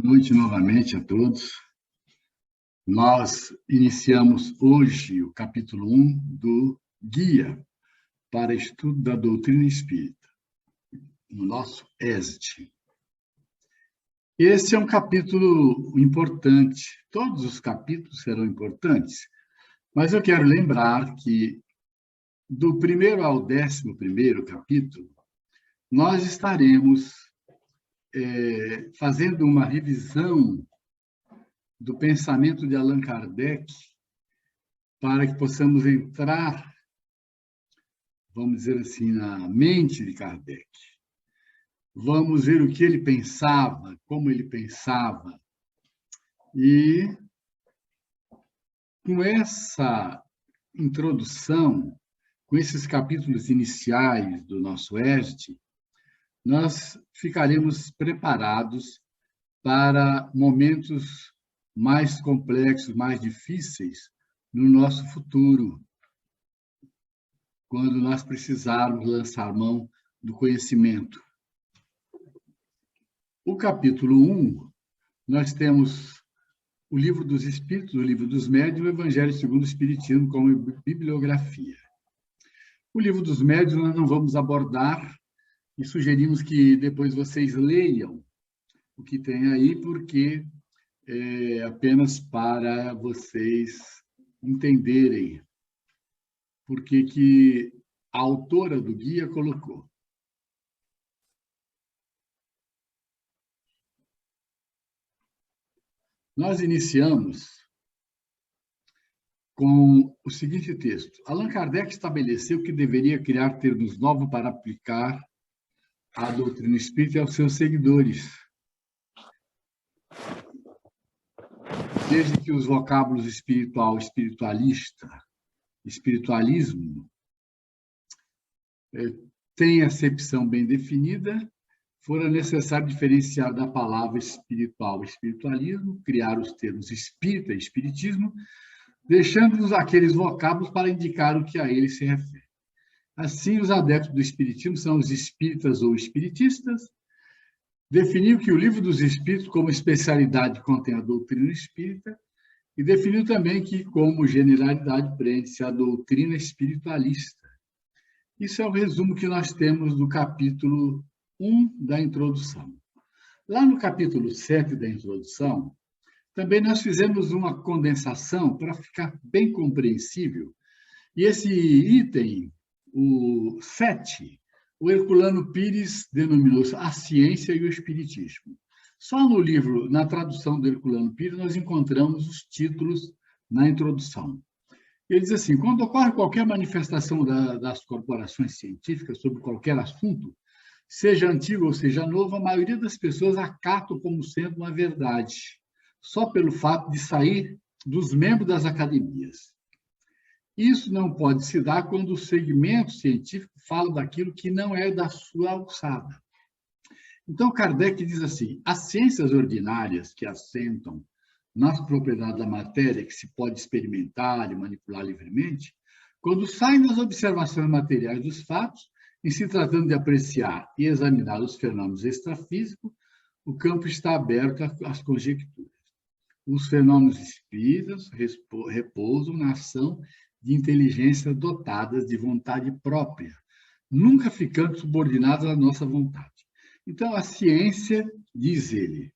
Noite novamente a todos. Nós iniciamos hoje o capítulo 1 do Guia para Estudo da Doutrina Espírita, no nosso ESD. Esse é um capítulo importante, todos os capítulos serão importantes, mas eu quero lembrar que do primeiro ao 11º capítulo, nós estaremos fazendo uma revisão do pensamento de Allan Kardec para que possamos entrar, vamos dizer assim, na mente de Kardec. Vamos ver o que ele pensava, como ele pensava. E com essa introdução, com esses capítulos iniciais do nosso ESD, nós ficaremos preparados para momentos mais complexos, mais difíceis no nosso futuro, quando nós precisarmos lançar mão do conhecimento. O capítulo 1, nós temos o Livro dos Espíritos, o Livro dos Médiuns e o Evangelho segundo o Espiritismo como bibliografia. O Livro dos Médiuns nós não vamos abordar e sugerimos que depois vocês leiam o que tem aí, porque é apenas para vocês entenderem por que a autora do guia colocou. Nós iniciamos com o seguinte texto. Allan Kardec estabeleceu que deveria criar termos novos para aplicar a doutrina espírita e aos seus seguidores, desde que os vocábulos espiritual, espiritualista, espiritualismo têm acepção bem definida, fora necessário diferenciar da palavra espiritual e espiritualismo, criar os termos espírita e espiritismo, deixando-nos aqueles vocábulos para indicar o que a ele se refere. Assim, os adeptos do espiritismo são os espíritas ou espiritistas. Definiu que o Livro dos Espíritos, como especialidade, contém a doutrina espírita, e definiu também que, como generalidade, prende-se a doutrina espiritualista. Isso é o resumo que nós temos no capítulo 1 da introdução. Lá no capítulo 7 da introdução, também nós fizemos uma condensação para ficar bem compreensível. E esse item, o 7, o Herculano Pires denominou a ciência e o espiritismo. Só no livro, na tradução do Herculano Pires, nós encontramos os títulos na introdução. Ele diz assim: quando ocorre qualquer manifestação das corporações científicas sobre qualquer assunto, seja antigo ou seja novo, a maioria das pessoas acata como sendo uma verdade, só pelo fato de sair dos membros das academias. Isso não pode se dar quando o segmento científico fala daquilo que não é da sua alçada. Então, Kardec diz assim: as ciências ordinárias que assentam nas propriedades da matéria, que se pode experimentar e manipular livremente, quando saem das observações materiais dos fatos, em se tratando de apreciar e examinar os fenômenos extrafísicos, o campo está aberto às conjecturas. Os fenômenos espíritas repousam na ação de inteligência dotadas de vontade própria, nunca ficando subordinadas à nossa vontade. Então, a ciência, diz ele,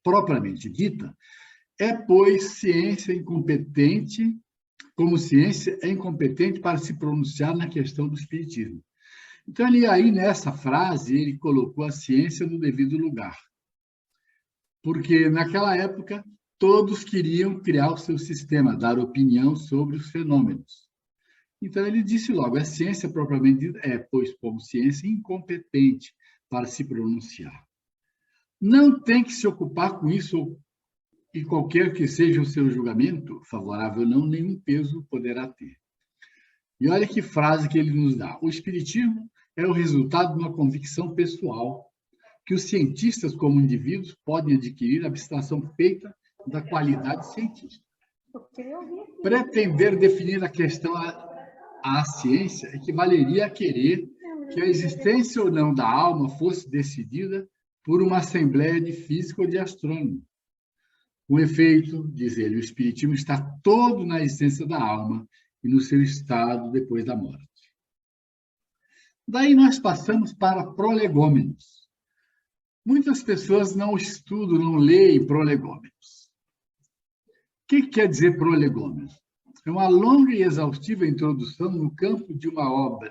propriamente dita, é, pois, ciência incompetente, como ciência é incompetente para se pronunciar na questão do espiritismo. Então, ele aí, nessa frase, ele colocou a ciência no devido lugar. Porque, naquela época, todos queriam criar o seu sistema, dar opinião sobre os fenômenos. Então, ele disse logo, a ciência propriamente dita é, pois, como ciência, incompetente para se pronunciar. Não tem que se ocupar com isso, e qualquer que seja o seu julgamento, favorável ou não, nenhum peso poderá ter. E olha que frase que ele nos dá. O espiritismo é o resultado de uma convicção pessoal, que os cientistas, como indivíduos, podem adquirir abstração feita da qualidade científica. Pretender definir a questão à ciência equivaleria a querer que a existência ou não da alma fosse decidida por uma assembleia de físico ou de astrônomo. Com efeito, diz ele, o espiritismo está todo na essência da alma e no seu estado depois da morte. Daí nós passamos para prolegômenos. Muitas pessoas não estudam, não leem prolegômenos. O que quer dizer prolegômenos? É uma longa e exaustiva introdução no campo de uma obra,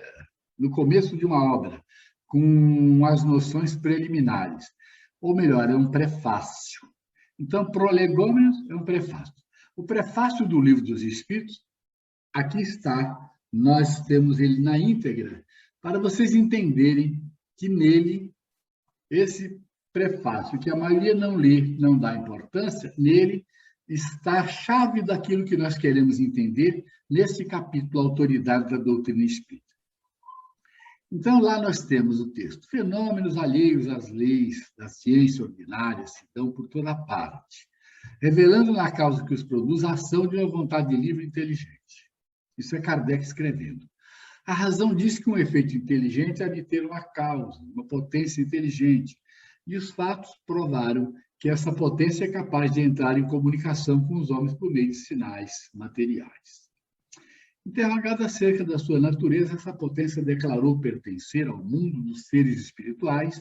no começo de uma obra, com as noções preliminares. Ou melhor, é um prefácio. Então, prolegômenos é um prefácio. O prefácio do Livro dos Espíritos, aqui está, nós temos ele na íntegra, para vocês entenderem que nele, esse prefácio, que a maioria não lê, não dá importância, nele está a chave daquilo que nós queremos entender nesse capítulo Autoridade da Doutrina Espírita. Então, lá nós temos o texto: fenômenos alheios às leis da ciência ordinária se dão por toda parte, revelando na causa que os produz a ação de uma vontade livre e inteligente. Isso é Kardec escrevendo. A razão diz que um efeito inteligente há de ter uma causa, uma potência inteligente, e os fatos provaram que essa potência é capaz de entrar em comunicação com os homens por meio de sinais materiais. Interrogada acerca da sua natureza, essa potência declarou pertencer ao mundo dos seres espirituais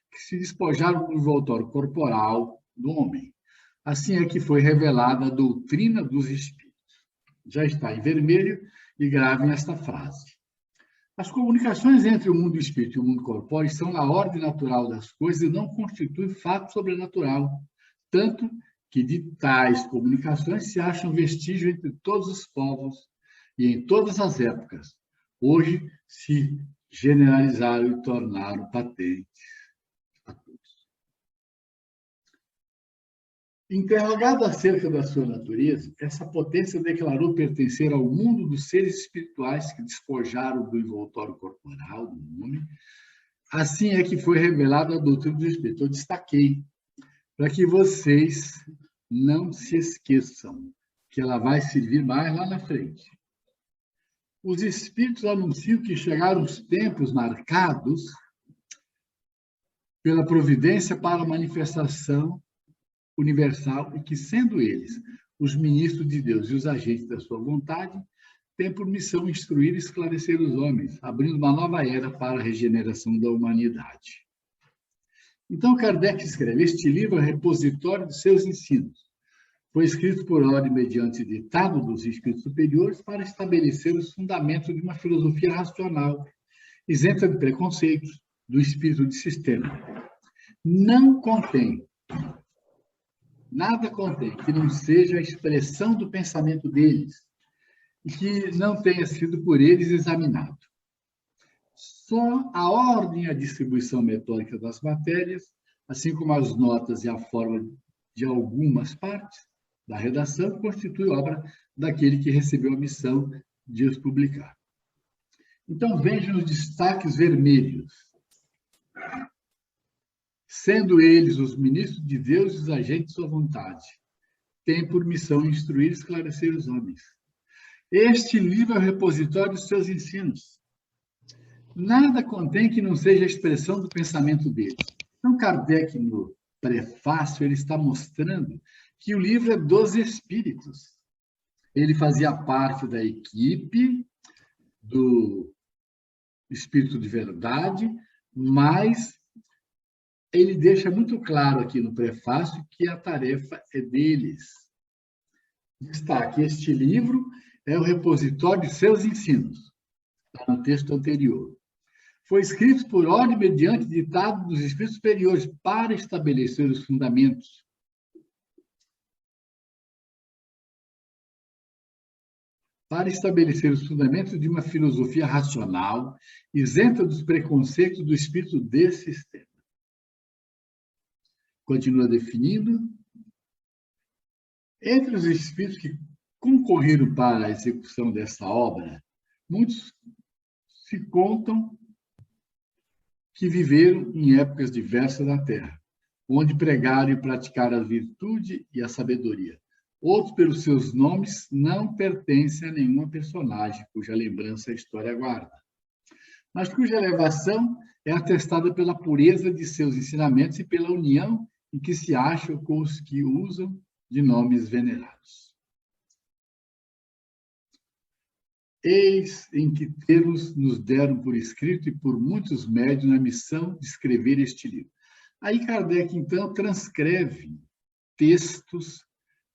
que se despojaram do envoltório corporal do homem. Assim é que foi revelada a doutrina dos espíritos. Já está em vermelho e gravem esta frase. As comunicações entre o mundo espírito e o mundo corpóreo são na ordem natural das coisas e não constituem fato sobrenatural, tanto que de tais comunicações se acham vestígio entre todos os povos e em todas as épocas. Hoje se generalizaram e tornaram patentes a todos. Interrogado acerca da sua natureza, essa potência declarou pertencer ao mundo dos seres espirituais que despojaram do envoltório corporal do homem. Assim é que foi revelada a doutrina do Espírito. Eu destaquei para que vocês não se esqueçam que ela vai servir mais lá na frente. Os Espíritos anunciam que chegaram os tempos marcados pela providência para a manifestação universal e que, sendo eles os ministros de Deus e os agentes da sua vontade, têm por missão instruir e esclarecer os homens, abrindo uma nova era para a regeneração da humanidade. Então, Kardec escreve: este livro é repositório de seus ensinos. Foi escrito por ordem mediante ditado dos espíritos superiores para estabelecer os fundamentos de uma filosofia racional, isenta de preconceitos, do espírito de sistema. Não contém, nada contém que não seja a expressão do pensamento deles e que não tenha sido por eles examinado. Só a ordem e a distribuição metódica das matérias, assim como as notas e a forma de algumas partes da redação, constitui obra daquele que recebeu a missão de os publicar. Então, vejam os destaques vermelhos. Sendo eles os ministros de Deus e os agentes de sua vontade, têm por missão instruir e esclarecer os homens. Este livro é o repositório dos seus ensinos. Nada contém que não seja a expressão do pensamento deles. Então, Kardec, no prefácio, ele está mostrando que o livro é dos espíritos. Ele fazia parte da equipe do Espírito de Verdade, mas ele deixa muito claro aqui no prefácio que a tarefa é deles. Destaque: este livro é o repositório de seus ensinos, está no texto anterior. Foi escrito por ordem mediante ditado dos espíritos superiores para estabelecer os fundamentos de uma filosofia racional, isenta dos preconceitos do espírito desse sistema. Continua definindo: entre os espíritos que concorreram para a execução dessa obra, muitos se contam que viveram em épocas diversas da Terra, onde pregaram e praticaram a virtude e a sabedoria. Outros, pelos seus nomes, não pertencem a nenhuma personagem cuja lembrança a história guarda. mas cuja elevação é atestada pela pureza de seus ensinamentos e pela união em que se acham com os que usam de nomes venerados. Eis em que termos nos deram por escrito e por muitos médios na missão de escrever este livro. Aí Kardec, então, transcreve textos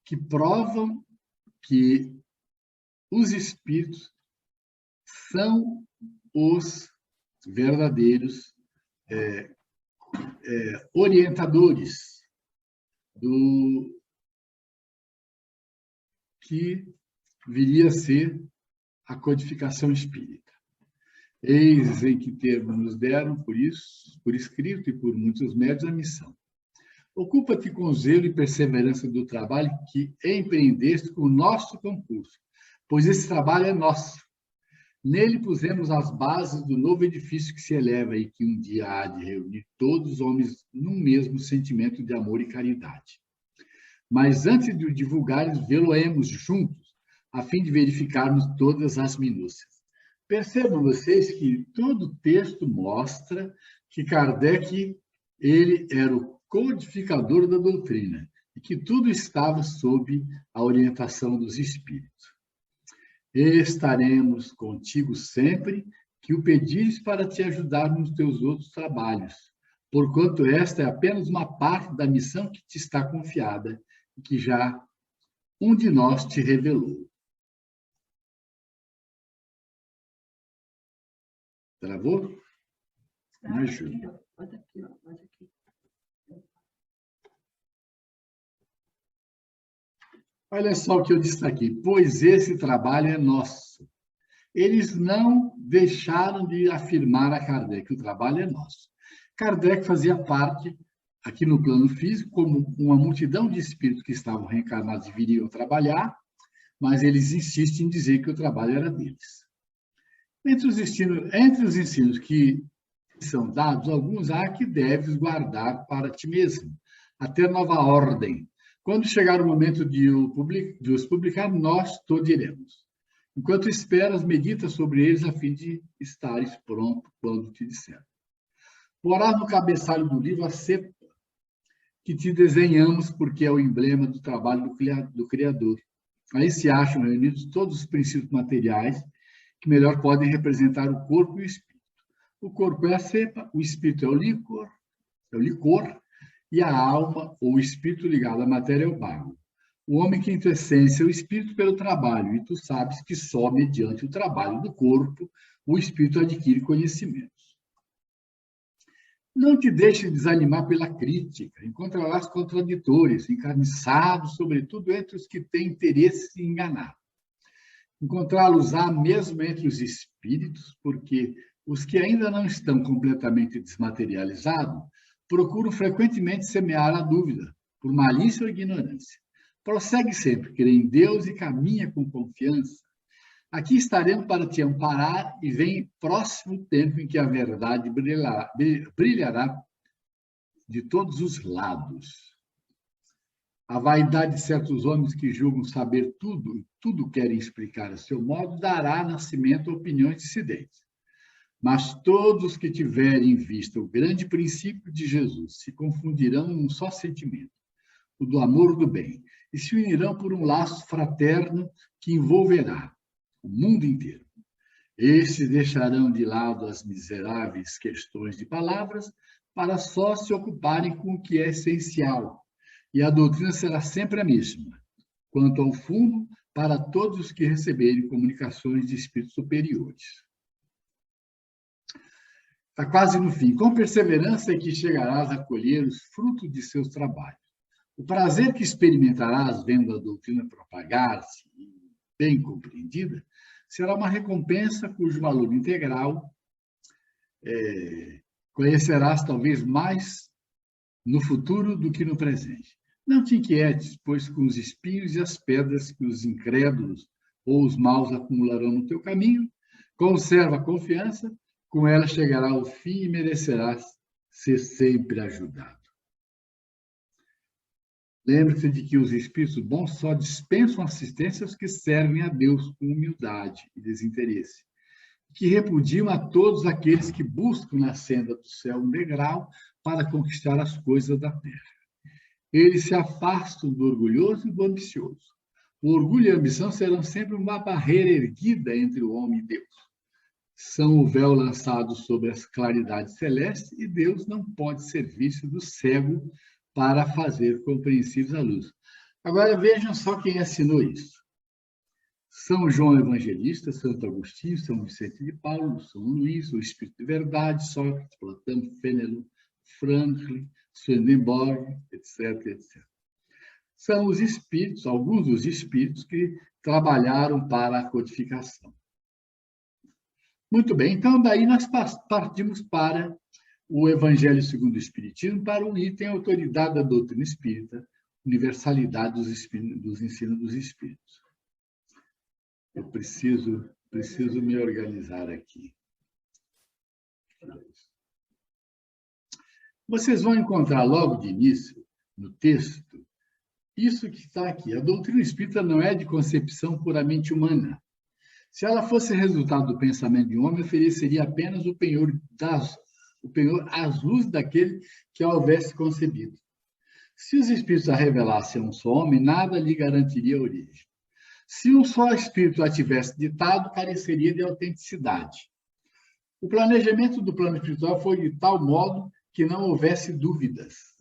que provam que os espíritos são os verdadeiros orientadores do que viria a ser a codificação espírita. Eis em que termos nos deram, por isso, por escrito e por muitos médios, a missão. Ocupa-te com zelo e perseverança do trabalho que empreendeste com o nosso concurso, pois esse trabalho é nosso. Nele pusemos as bases do novo edifício que se eleva e que um dia há de reunir todos os homens num mesmo sentimento de amor e caridade. Mas antes de o divulgares, vê-lo-emos juntos, a fim de verificarmos todas as minúcias. Percebam vocês que todo o texto mostra que Kardec ele era o codificador da doutrina e que tudo estava sob a orientação dos espíritos. Estaremos contigo sempre que o pedires para te ajudar nos teus outros trabalhos, porquanto esta é apenas uma parte da missão que te está confiada e que já um de nós te revelou. Travou? Me ajuda. Bota aqui, ó. Bota aqui. Olha só o que eu destaquei. Pois esse trabalho é nosso. Eles não deixaram de afirmar a Kardec que o trabalho é nosso. Kardec fazia parte, aqui no plano físico, como uma multidão de espíritos que estavam reencarnados e viriam trabalhar, mas eles insistem em dizer que o trabalho era deles. Entre os ensinos que são dados, alguns há que deves guardar para ti mesmo, até nova ordem. Quando chegar o momento de os publicar, nós te diremos. Enquanto esperas, medita sobre eles a fim de estares pronto quando te disser. Porás no cabeçalho do livro a cepa que te desenhamos, porque é o emblema do trabalho do Criador. Aí se acham reunidos todos os princípios materiais que melhor podem representar o corpo e o espírito. O corpo é a cepa, o espírito é o licor, e a alma, ou o espírito ligado à matéria, é o barro. O homem que, em tua essência, é o espírito pelo trabalho, e tu sabes que só mediante o trabalho do corpo o espírito adquire conhecimentos. Não te deixes desanimar pela crítica, encontrarás contraditores, encarniçados, sobretudo entre os que têm interesse em enganar. Encontrá-los-á mesmo entre os espíritos, porque os que ainda não estão completamente desmaterializados procuram frequentemente semear a dúvida, por malícia ou ignorância. Prossegue sempre, crê em Deus e caminha com confiança. Aqui estaremos para te amparar e vem próximo tempo em que a verdade brilhará de todos os lados. A vaidade de certos homens que julgam saber tudo e tudo querem explicar a seu modo dará nascimento a opiniões dissidentes. Mas todos que tiverem em vista o grande princípio de Jesus se confundirão num só sentimento, o do amor do bem, e se unirão por um laço fraterno que envolverá o mundo inteiro. Estes deixarão de lado as miseráveis questões de palavras para só se ocuparem com o que é essencial, e a doutrina será sempre a mesma, quanto ao fundo, para todos os que receberem comunicações de espíritos superiores. Está quase no fim. Com perseverança é que chegarás a colher os frutos de seus trabalhos. O prazer que experimentarás vendo a doutrina propagar-se, bem compreendida, será uma recompensa cujo valor integral conhecerás talvez mais no futuro do que no presente. Não te inquietes, pois com os espinhos e as pedras que os incrédulos ou os maus acumularão no teu caminho, conserva a confiança, com ela chegará o fim e merecerás ser sempre ajudado. Lembre-se de que os espíritos bons só dispensam assistência aos que servem a Deus com humildade e desinteresse, que repudiam a todos aqueles que buscam na senda do céu um degrau para conquistar as coisas da terra. Eles se afastam do orgulhoso e do ambicioso. O orgulho e a ambição serão sempre uma barreira erguida entre o homem e Deus. São o véu lançado sobre as claridades celestes e Deus não pode ser visto do cego para fazer compreensíveis a luz. Agora vejam só quem assinou isso. São João Evangelista, Santo Agostinho, São Vicente de Paulo, São Luís, o Espírito de Verdade, Sócrates, Platão, Fénelon, Franklin, Swedenborg, etc, etc. São os espíritos, alguns dos espíritos que trabalharam para a codificação. Muito bem, então daí nós partimos para o Evangelho segundo o Espiritismo, para o item autoridade da doutrina espírita, universalidade dos ensinos dos espíritos. Eu preciso me organizar aqui. Vocês vão encontrar logo de início, no texto, isso que está aqui. A doutrina espírita não é de concepção puramente humana. Se ela fosse resultado do pensamento de um homem, ofereceria apenas o penhor às luzes daquele que a houvesse concebido. Se os espíritos a revelassem a um só homem, nada lhe garantiria a origem. Se um só espírito a tivesse ditado, careceria de autenticidade. O planejamento do plano espiritual foi de tal modo que não houvesse dúvidas.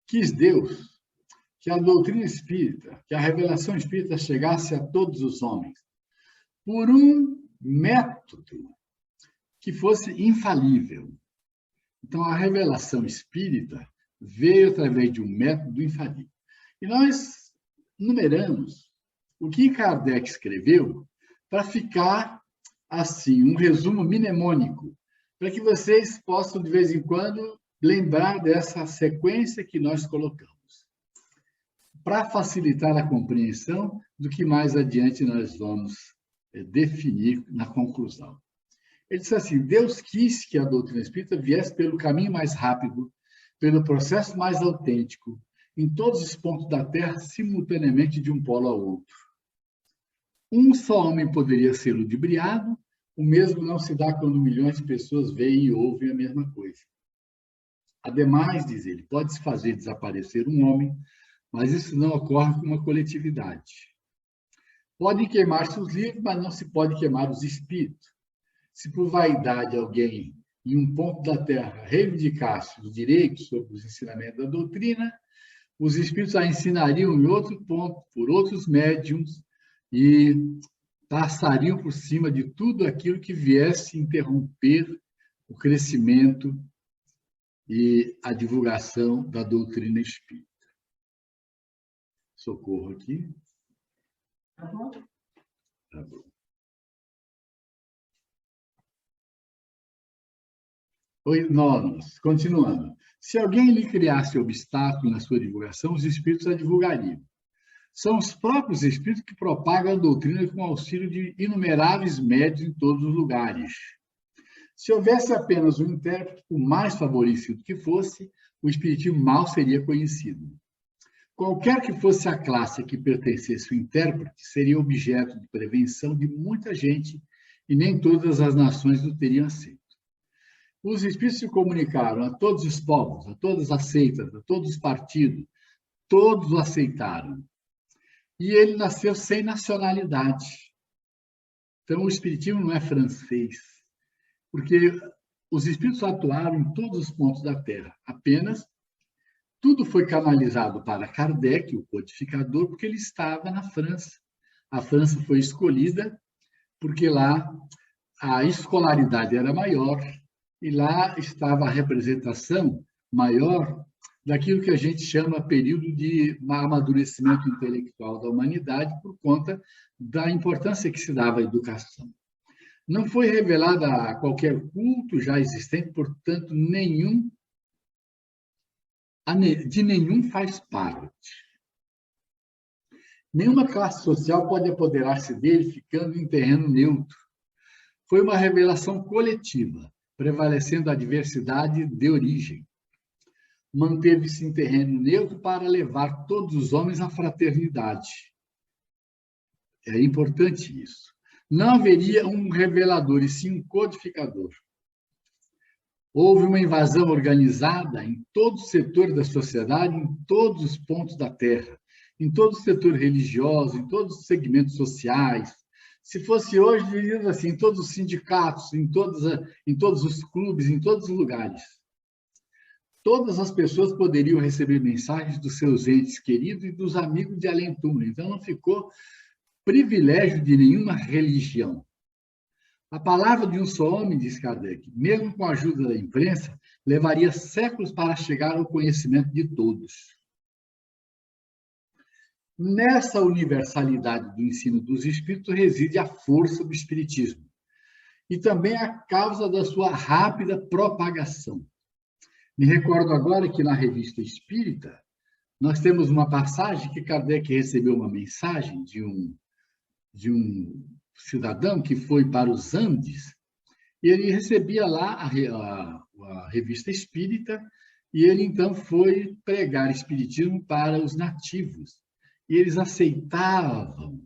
Quis Deus que a doutrina espírita, que a revelação espírita chegasse a todos os homens, por um método que fosse infalível. Então, a revelação espírita veio através de um método infalível. E nós numeramos o que Kardec escreveu para ficar, assim, um resumo mnemônico, para que vocês possam, de vez em quando, lembrar dessa sequência que nós colocamos, para facilitar a compreensão do que mais adiante nós vamos definir na conclusão. Ele disse assim: Deus quis que a doutrina espírita viesse pelo caminho mais rápido, pelo processo mais autêntico, em todos os pontos da Terra, simultaneamente de um polo ao outro. Um só homem poderia ser ludibriado, o mesmo não se dá quando milhões de pessoas veem e ouvem a mesma coisa. Ademais, diz ele, pode-se fazer desaparecer um homem, mas isso não ocorre com uma coletividade. Podem queimar-se os livros, mas não se pode queimar os espíritos. Se por vaidade alguém, em um ponto da Terra, reivindicasse os direitos sobre os ensinamentos da doutrina, os espíritos a ensinariam em outro ponto, por outros médiums, e passariam por cima de tudo aquilo que viesse interromper o crescimento e a divulgação da doutrina espírita. Socorro aqui. Tá bom. Tá bom. Nós, continuando. Se alguém lhe criasse obstáculo na sua divulgação, os espíritos a divulgariam. São os próprios espíritos que propagam a doutrina com auxílio de inumeráveis médios em todos os lugares. Se houvesse apenas um intérprete, por mais favorecido que fosse, o espiritismo mal seria conhecido. Qualquer que fosse a classe a que pertencesse o intérprete, seria objeto de prevenção de muita gente, e nem todas as nações o teriam aceito. Os espíritos se comunicaram a todos os povos, a todas as seitas, a todos os partidos, todos o aceitaram. E ele nasceu sem nacionalidade. Então, o espiritismo não é francês, porque os espíritos atuaram em todos os pontos da Terra. Apenas, tudo foi canalizado para Kardec, o codificador, porque ele estava na França. A França foi escolhida porque lá a escolaridade era maior e lá estava a representação maior daquilo que a gente chama período de amadurecimento intelectual da humanidade por conta da importância que se dava à educação. Não foi revelada a qualquer culto já existente, portanto, de nenhum faz parte. Nenhuma classe social pode apoderar-se dele ficando em terreno neutro. Foi uma revelação coletiva, prevalecendo a diversidade de origem. manteve-se em terreno neutro para levar todos os homens à fraternidade. É importante isso. Não haveria um revelador, e sim um codificador. Houve uma invasão organizada em todo o setor da sociedade, em todos os pontos da Terra, em todo o setor religioso, em todos os segmentos sociais. Se fosse hoje, diríamos assim, em todos os sindicatos, em todos os clubes, em todos os lugares. Todas as pessoas poderiam receber mensagens dos seus entes queridos e dos amigos de além-túmulo. Então, não ficou privilégio de nenhuma religião. A palavra de um só homem, diz Kardec, mesmo com a ajuda da imprensa, levaria séculos para chegar ao conhecimento de todos. Nessa universalidade do ensino dos espíritos reside a força do espiritismo e também a causa da sua rápida propagação. Me recordo agora que na Revista Espírita nós temos uma passagem que Kardec recebeu uma mensagem de um cidadão que foi para os Andes, e ele recebia lá a Revista Espírita, e ele então foi pregar espiritismo para os nativos. E eles aceitavam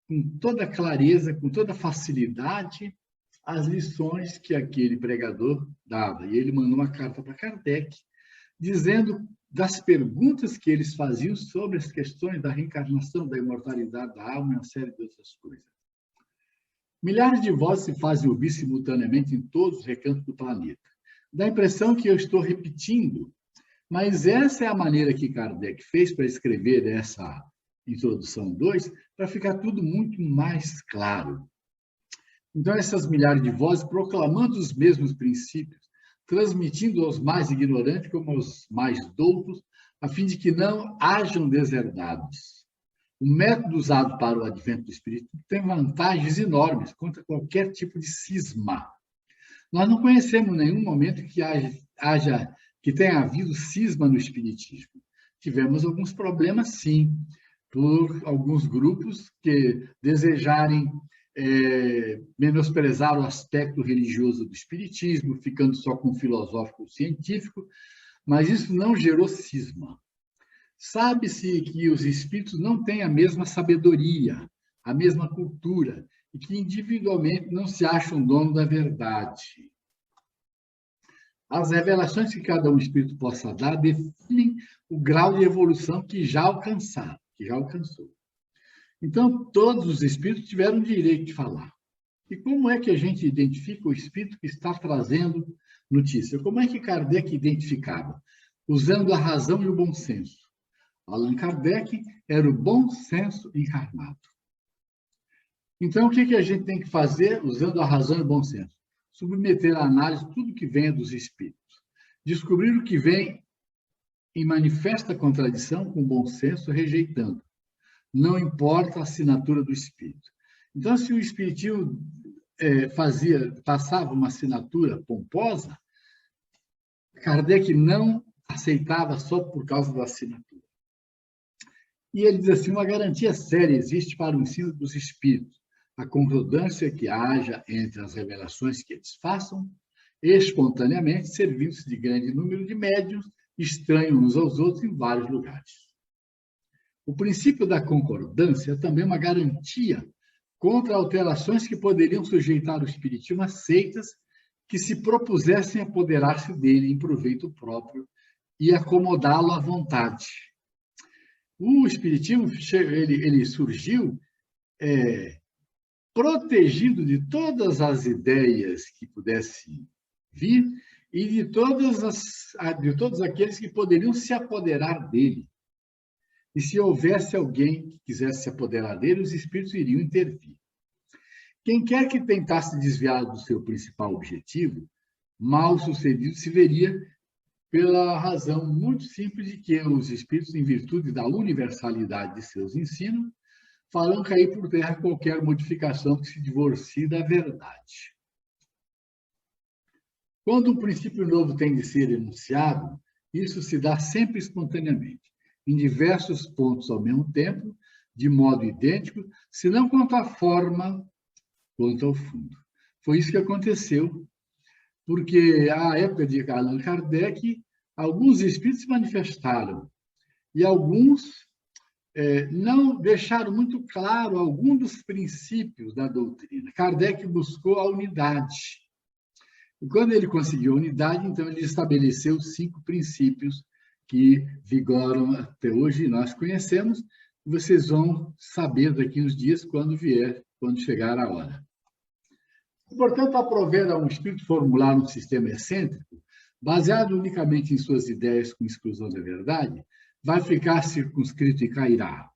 com toda clareza, com toda facilidade, as lições que aquele pregador dava. E ele mandou uma carta para Kardec, dizendo das perguntas que eles faziam sobre as questões da reencarnação, da imortalidade da alma e uma série de outras coisas. Milhares de vozes se fazem ouvir simultaneamente em todos os recantos do planeta. Dá a impressão que eu estou repetindo, mas essa é a maneira que Kardec fez para escrever essa introdução 2, para ficar tudo muito mais claro. Então, essas milhares de vozes proclamando os mesmos princípios, transmitindo aos mais ignorantes como aos mais doutos, a fim de que não hajam deserdados. O método usado para o advento do Espírito tem vantagens enormes contra qualquer tipo de cisma. Nós não conhecemos nenhum momento que tenha havido cisma no Espiritismo. Tivemos alguns problemas, sim, por alguns grupos que desejarem menosprezar o aspecto religioso do Espiritismo, ficando só com o filosófico científico, mas isso não gerou cisma. Sabe-se que os espíritos não têm a mesma sabedoria, a mesma cultura, e que individualmente não se acham dono da verdade. As revelações que cada um espírito possa dar definem o grau de evolução que já alcançou. Então, todos os espíritos tiveram o direito de falar. E como é que a gente identifica o espírito que está trazendo notícia? Como é que Kardec identificava? Usando a razão e o bom senso. Allan Kardec era o bom senso encarnado. Então, o que a gente tem que fazer usando a razão e o bom senso? Submeter à análise tudo que venha dos espíritos. Descobrir o que vem em manifesta contradição com o bom senso, rejeitando. Não importa a assinatura do espírito. Então, se o espiritismo passava uma assinatura pomposa, Kardec não aceitava só por causa da assinatura. E ele diz assim, uma garantia séria existe para o ensino dos espíritos, a concordância que haja entre as revelações que eles façam, espontaneamente, servindo-se de grande número de médiuns, estranhos uns aos outros em vários lugares. O princípio da concordância é também uma garantia contra alterações que poderiam sujeitar o espiritismo a seitas que se propusessem apoderar-se dele em proveito próprio e acomodá-lo à vontade. O espiritismo ele surgiu protegido de todas as ideias que pudessem vir e de todos aqueles que poderiam se apoderar dele. E se houvesse alguém que quisesse se apoderar dele, os espíritos iriam intervir. Quem quer que tentasse desviar do seu principal objetivo, mal sucedido se veria pela razão muito simples de que os espíritos, em virtude da universalidade de seus ensinos, farão cair por terra qualquer modificação que se divorcie da verdade. Quando um princípio novo tem de ser enunciado, isso se dá sempre espontaneamente, em diversos pontos ao mesmo tempo, de modo idêntico, se não quanto à forma, quanto ao fundo. Foi isso que aconteceu, porque à época de Allan Kardec, alguns espíritos se manifestaram e alguns não deixaram muito claro algum dos princípios da doutrina. Kardec buscou a unidade. E quando ele conseguiu a unidade, então ele estabeleceu 5 princípios que vigoram até hoje, e nós conhecemos, e vocês vão saber daqui uns dias quando chegar a hora. Portanto, aprover a um espírito formular um sistema excêntrico, baseado unicamente em suas ideias com exclusão da verdade, vai ficar circunscrito e cairá.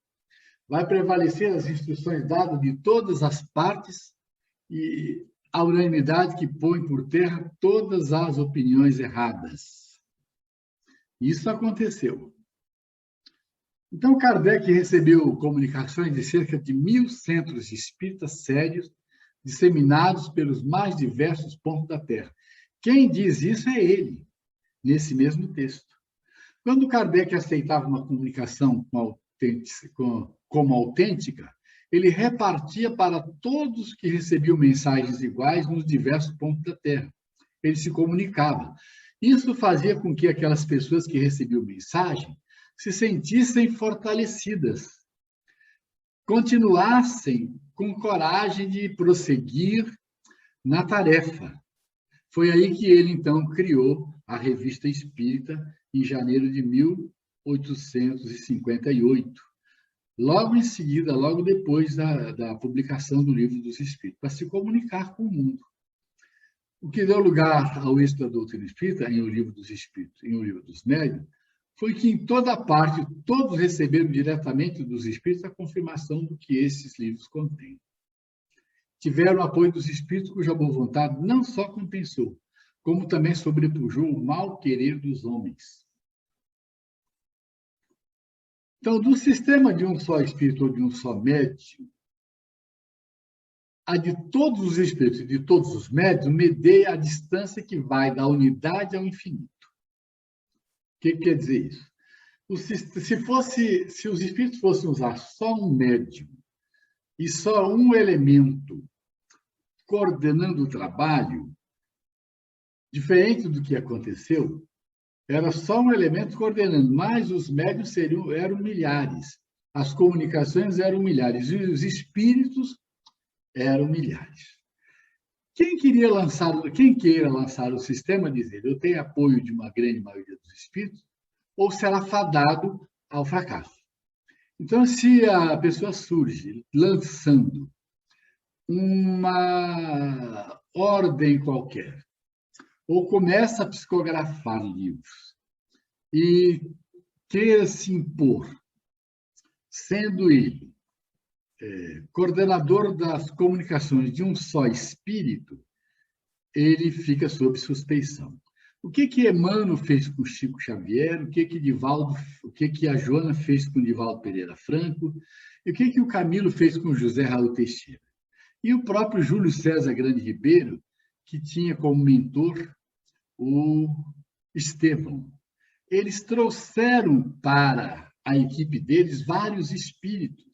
Vai prevalecer as instruções dadas de todas as partes e a unanimidade que põe por terra todas as opiniões erradas. Isso aconteceu. Então, Kardec recebeu comunicações de cerca de 1.000 centros espíritas sérios, disseminados pelos mais diversos pontos da Terra. Quem diz isso é ele, nesse mesmo texto. Quando Kardec aceitava uma comunicação como autêntica, ele repartia para todos que recebiam mensagens iguais nos diversos pontos da Terra. Ele se comunicava. Isso fazia com que aquelas pessoas que recebiam mensagem se sentissem fortalecidas, continuassem com coragem de prosseguir na tarefa. Foi aí que ele, então, criou a Revista Espírita, em janeiro de 1858. Logo em seguida, logo depois da publicação do Livro dos Espíritos, para se comunicar com o mundo. O que deu lugar ao êxito da doutrina espírita, em O Livro dos Espíritos e O Livro dos Médiuns, foi que, em toda parte, todos receberam diretamente dos espíritos a confirmação do que esses livros contêm. Tiveram o apoio dos espíritos cuja boa vontade não só compensou, como também sobrepujou o mal querer dos homens. Então, do sistema de um só espírito ou de um só médium, a de todos os espíritos e de todos os médiuns medeia a distância que vai da unidade ao infinito. O que quer dizer isso? Se os espíritos fossem usar só um médium e só um elemento coordenando o trabalho, diferente do que aconteceu, era só um elemento coordenando, mas os médiuns eram milhares, as comunicações eram milhares, e os espíritos eram milhares. Quem queira lançar o sistema, dizer, eu tenho apoio de uma grande maioria dos espíritos, ou será fadado ao fracasso. Então, se a pessoa surge lançando uma ordem qualquer, ou começa a psicografar livros e queira se impor, sendo ele coordenador das comunicações de um só espírito, ele fica sob suspeição. O que Emmanuel fez com Chico Xavier, o que a Joana fez com Divaldo Pereira Franco, e o que o Camilo fez com José Raul Teixeira. E o próprio Júlio César Grande Ribeiro, que tinha como mentor o Estevão. Eles trouxeram para a equipe deles vários espíritos.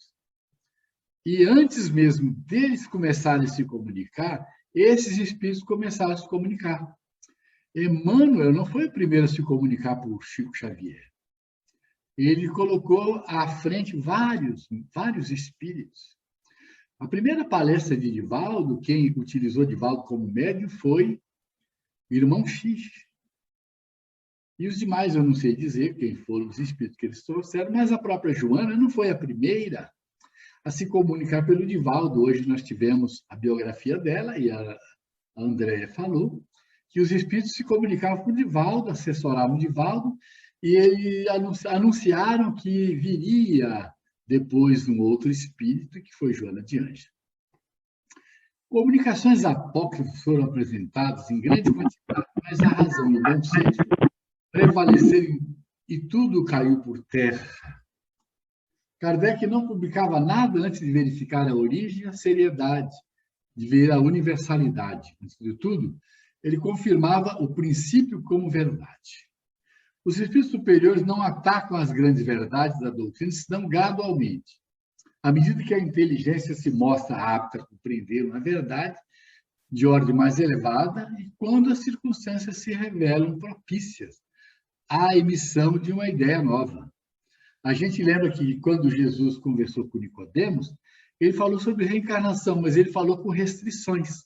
E antes mesmo deles começarem a se comunicar, esses espíritos começaram a se comunicar. Emmanuel não foi o primeiro a se comunicar por Chico Xavier. Ele colocou à frente vários espíritos. A primeira palestra de Divaldo, quem utilizou Divaldo como médium foi o irmão X. E os demais eu não sei dizer quem foram os espíritos que eles trouxeram, mas a própria Joana não foi a primeira a se comunicar pelo Divaldo. Hoje nós tivemos a biografia dela, e a Andréia falou, que os espíritos se comunicavam com o Divaldo, assessoravam o Divaldo, e eles anunciaram que viria depois um outro espírito, que foi Joana de Ângeles. Comunicações apócrifas foram apresentadas em grande quantidade, mas a razão e o bom senso prevaleceram e tudo caiu por terra. Kardec não publicava nada antes de verificar a origem e a seriedade, de ver a universalidade. Antes de tudo, ele confirmava o princípio como verdade. Os espíritos superiores não atacam as grandes verdades da doutrina, senão gradualmente. À medida que a inteligência se mostra apta a compreender uma verdade de ordem mais elevada e quando as circunstâncias se revelam propícias à emissão de uma ideia nova. A gente lembra que quando Jesus conversou com Nicodemos, ele falou sobre reencarnação, mas ele falou com restrições.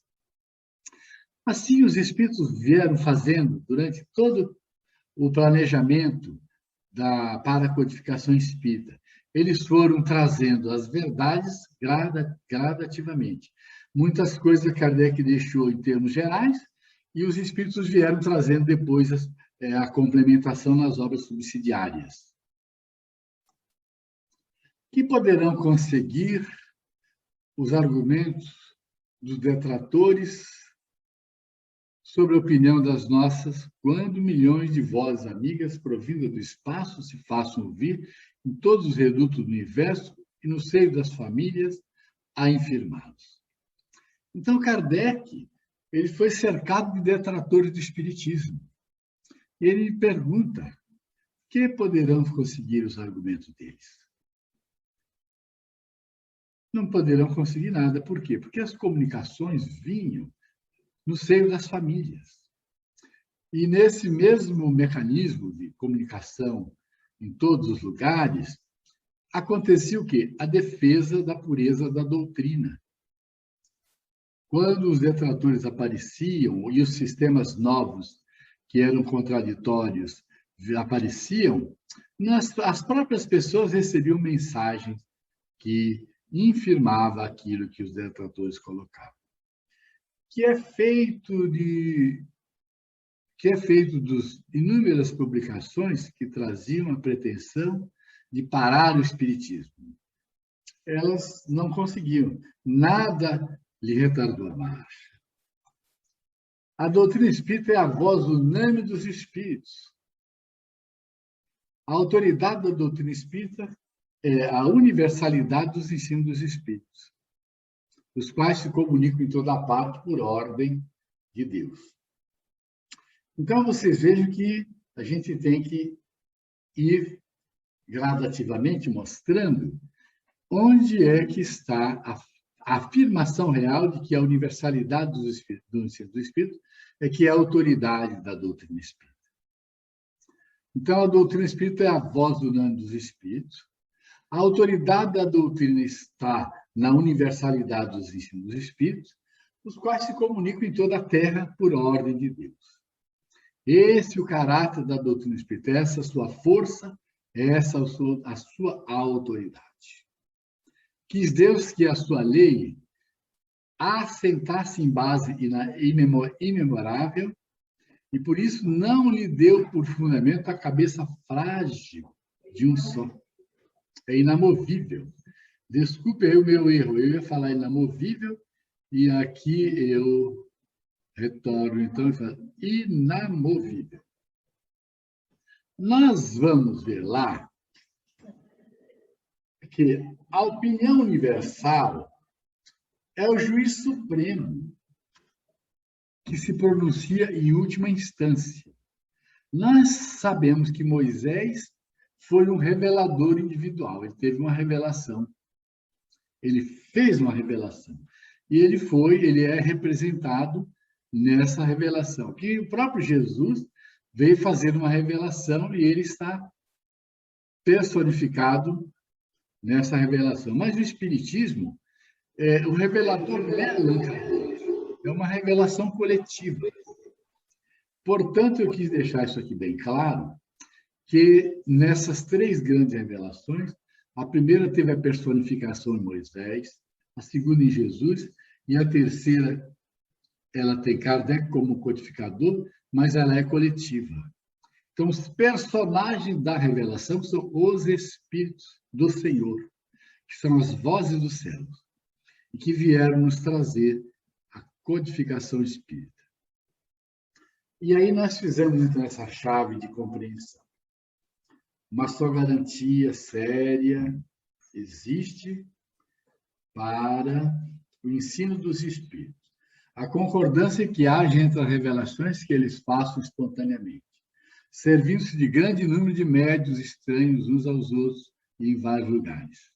Assim, os espíritos vieram fazendo durante todo o planejamento para a codificação espírita. Eles foram trazendo as verdades gradativamente. Muitas coisas Kardec deixou em termos gerais e os espíritos vieram trazendo depois a complementação nas obras subsidiárias. Que poderão conseguir os argumentos dos detratores sobre a opinião das nossas, quando milhões de vozes amigas provindas do espaço se façam ouvir em todos os redutos do universo e no seio das famílias a infirmá-los. Então, Kardec ele foi cercado de detratores do espiritismo. E ele pergunta: que poderão conseguir os argumentos deles? Não poderão conseguir nada. Por quê? Porque as comunicações vinham no seio das famílias. E nesse mesmo mecanismo de comunicação em todos os lugares, acontecia o quê? A defesa da pureza da doutrina. Quando os detratores apareciam e os sistemas novos, que eram contraditórios, apareciam, as próprias pessoas recebiam mensagens que infirmava aquilo que os detratores colocavam. Que é feito dos inúmeras publicações que traziam a pretensão de parar o espiritismo. Elas não conseguiam, nada lhe retardou a marcha. A doutrina espírita é a voz unânime dos espíritos. A autoridade da doutrina espírita é a universalidade dos ensinos dos espíritos, os quais se comunicam em toda parte por ordem de Deus. Então, vocês vejam que a gente tem que ir gradativamente mostrando onde é que está a afirmação real de que a universalidade do ensino do Espírito é que é a autoridade da doutrina espírita. Então, a doutrina espírita é a voz unânime dos espíritos. A autoridade da doutrina está na universalidade dos ensinos dos espíritos, os quais se comunicam em toda a terra por ordem de Deus. Esse é o caráter da doutrina espírita, essa a sua força, essa a sua autoridade. Quis Deus que a sua lei assentasse em base imemorável e por isso não lhe deu por fundamento a cabeça frágil de um só. É inamovível. Desculpe aí o meu erro, eu ia falar inamovível e aqui eu retorno, então, inamovível. Nós vamos ver lá que a opinião universal é o juiz supremo que se pronuncia em última instância. Nós sabemos que Moisés foi um revelador individual, ele teve uma revelação. Ele fez uma revelação. E ele é representado nessa revelação. Que o próprio Jesus veio fazer uma revelação e ele está personificado nessa revelação. Mas o Espiritismo, o revelador não é Allan Kardec, é uma revelação coletiva. Portanto, eu quis deixar isso aqui bem claro, que nessas três grandes revelações, a primeira teve a personificação em Moisés, a segunda em Jesus, e a terceira, ela tem Kardec como codificador, mas ela é coletiva. Então, os personagens da revelação são os Espíritos do Senhor, que são as vozes do céu, e que vieram nos trazer a codificação espírita. E aí nós fizemos, então, essa chave de compreensão. Uma só garantia séria existe para o ensino dos espíritos. A concordância que haja entre as revelações que eles façam espontaneamente, servindo-se de grande número de médiuns estranhos uns aos outros e em vários lugares.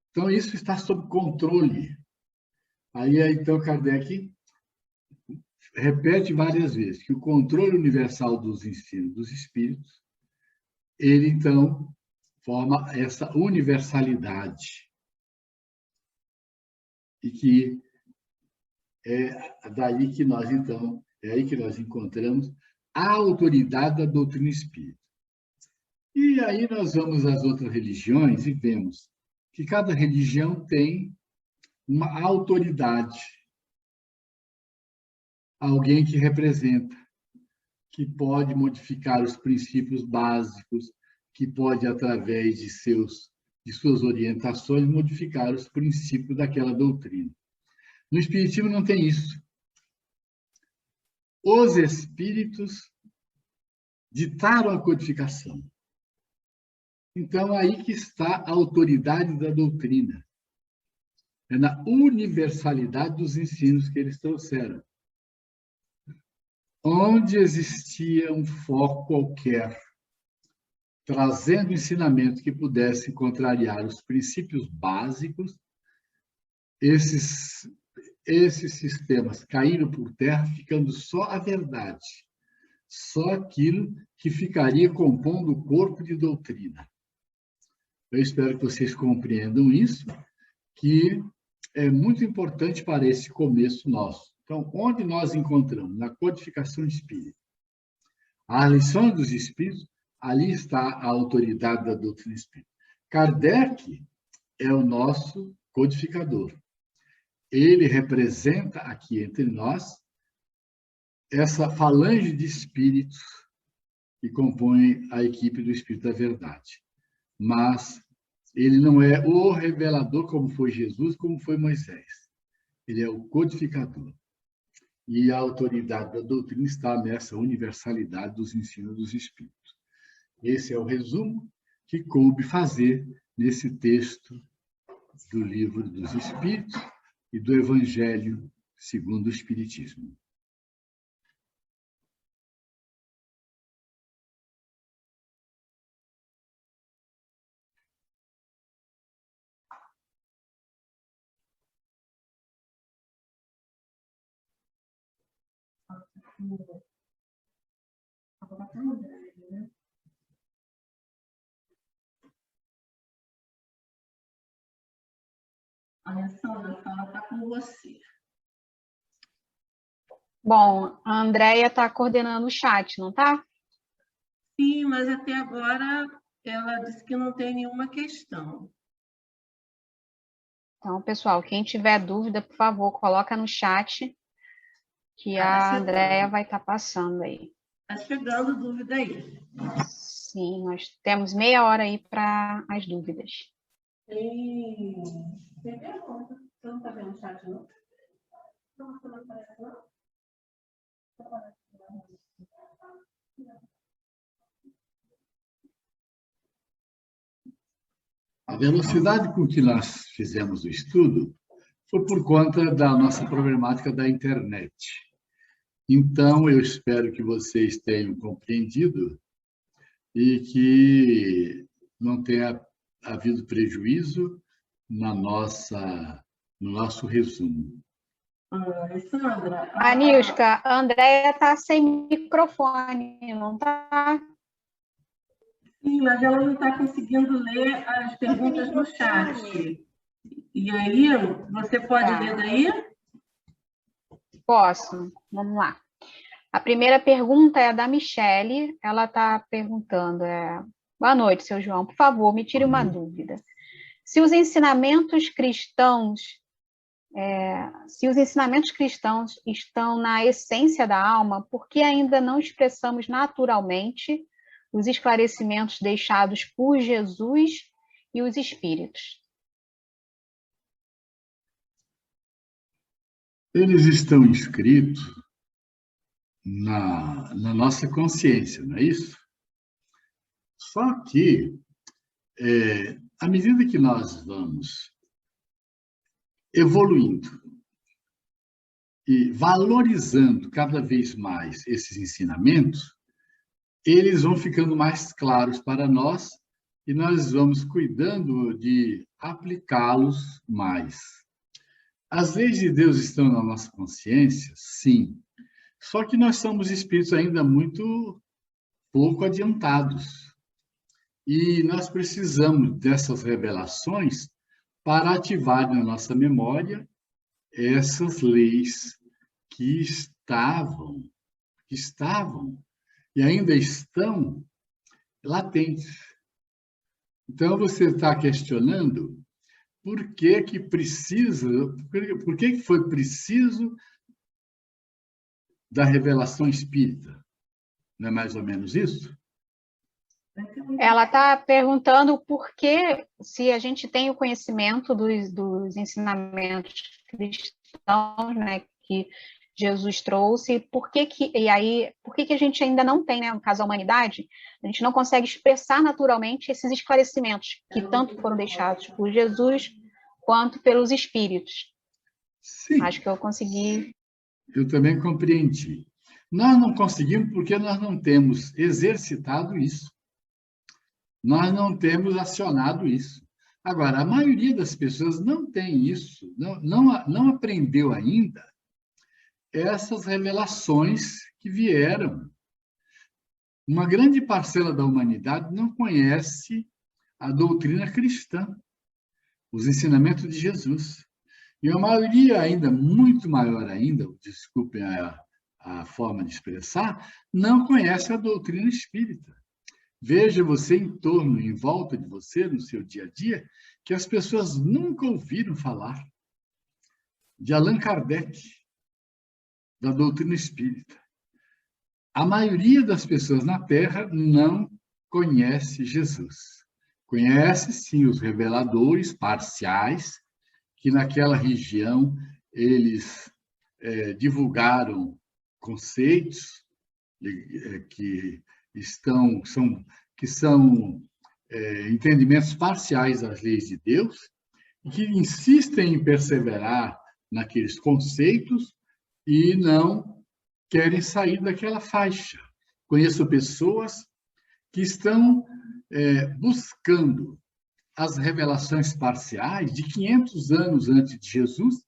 Então, isso está sob controle. Aí, então, Kardec repete várias vezes que o controle universal dos ensinos dos espíritos, ele, então, forma essa universalidade. E que é daí que nós, então, é aí que nós encontramos a autoridade da doutrina espírita. E aí nós vamos às outras religiões e vemos que cada religião tem uma autoridade, alguém que representa, que pode modificar os princípios básicos, que pode, através de suas orientações, modificar os princípios daquela doutrina. No Espiritismo não tem isso. Os espíritos ditaram a codificação. Então, aí que está a autoridade da doutrina. É na universalidade dos ensinos que eles trouxeram. Onde existia um foco qualquer, trazendo ensinamento que pudesse contrariar os princípios básicos, esses sistemas caíram por terra, ficando só a verdade, só aquilo que ficaria compondo o corpo de doutrina. Eu espero que vocês compreendam isso, que é muito importante para esse começo nosso. Então, onde nós encontramos? Na codificação espírita. A lição dos espíritos, ali está a autoridade da doutrina espírita. Kardec é o nosso codificador. Ele representa aqui entre nós essa falange de espíritos que compõem a equipe do Espírito da Verdade. Mas ele não é o revelador como foi Jesus, como foi Moisés. Ele é o codificador. E a autoridade da doutrina está nessa universalidade dos ensinos dos Espíritos. Esse é o resumo que coube fazer nesse texto do Livro dos Espíritos e do Evangelho segundo o Espiritismo. Alessandra, a sala está com você. Bom, a Andréia está coordenando o chat, não está? Sim, mas até agora ela disse que não tem nenhuma questão. Então, pessoal, quem tiver dúvida, por favor, coloca no chat que a Andréia vai estar passando aí. Está chegando dúvida aí. Sim, nós temos meia hora aí para as dúvidas. Tem pergunta. Você não está vendo o chat, não? Não, você não aparece, não? A velocidade com que nós fizemos o estudo foi por conta da nossa problemática da internet. Então, eu espero que vocês tenham compreendido e que não tenha havido prejuízo no nosso resumo. Alessandra... Anilska, a Andréia está sem microfone, não está? Sim, mas ela não está conseguindo ler as perguntas no chat. E aí, você pode ler daí? Posso, vamos lá. A primeira pergunta é da Michele, ela está perguntando, boa noite, seu João, por favor, me tire uma dúvida. Se os ensinamentos cristãos estão na essência da alma, por que ainda não expressamos naturalmente os esclarecimentos deixados por Jesus e os Espíritos? Eles estão inscritos na nossa consciência, não é isso? Só que, à medida que nós vamos evoluindo e valorizando cada vez mais esses ensinamentos, eles vão ficando mais claros para nós e nós vamos cuidando de aplicá-los mais. As leis de Deus estão na nossa consciência? Sim. Só que nós somos espíritos ainda muito pouco adiantados. E nós precisamos dessas revelações para ativar na nossa memória essas leis que estavam e ainda estão latentes. Então, você está questionando por que que foi preciso da revelação espírita. Não é mais ou menos isso? Ela está perguntando por que, se a gente tem o conhecimento dos ensinamentos cristãos, né, que Jesus trouxe, por que a gente ainda não tem, né, no caso da humanidade, a gente não consegue expressar naturalmente esses esclarecimentos que tanto foram deixados por Jesus quanto pelos espíritos. Sim. Acho que eu consegui. Eu também compreendi. Nós não conseguimos porque nós não temos exercitado isso. Nós não temos acionado isso. Agora, a maioria das pessoas não tem isso, não aprendeu ainda essas revelações que vieram. Uma grande parcela da humanidade não conhece a doutrina cristã, os ensinamentos de Jesus. E a maioria ainda, muito maior ainda, desculpem a forma de expressar, não conhece a doutrina espírita. Veja você em torno, em volta de você, no seu dia a dia, que as pessoas nunca ouviram falar de Allan Kardec, da doutrina espírita. A maioria das pessoas na Terra não conhece Jesus. Conhece, sim, os reveladores parciais, que naquela região eles divulgaram conceitos que são entendimentos parciais das leis de Deus, e que insistem em perseverar naqueles conceitos e não querem sair daquela faixa. Conheço pessoas que estão buscando as revelações parciais de 500 anos antes de Jesus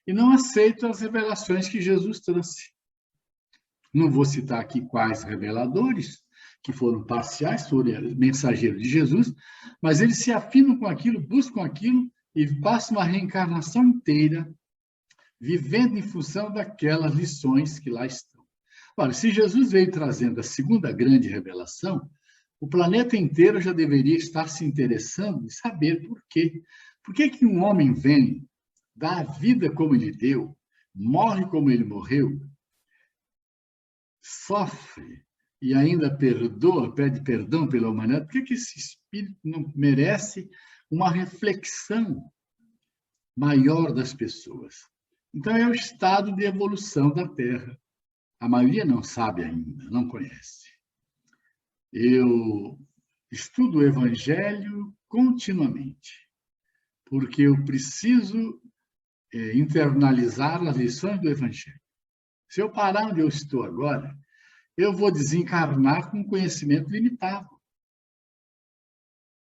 e não aceitam as revelações que Jesus trouxe. Não vou citar aqui quais reveladores, que foram parciais, foram mensageiros de Jesus, mas eles se afinam com aquilo, buscam aquilo e passam uma reencarnação inteira vivendo em função daquelas lições que lá estão. Ora, se Jesus veio trazendo a segunda grande revelação, o planeta inteiro já deveria estar se interessando em saber por quê. Por que que um homem vem, dá a vida como ele deu, morre como ele morreu, sofre e ainda perdoa, pede perdão pela humanidade? Por que que esse espírito não merece uma reflexão maior das pessoas? Então, é o estado de evolução da Terra. A maioria não sabe ainda, não conhece. Eu estudo o Evangelho continuamente, porque eu preciso internalizar as lições do Evangelho. Se eu parar onde eu estou agora, eu vou desencarnar com conhecimento limitado.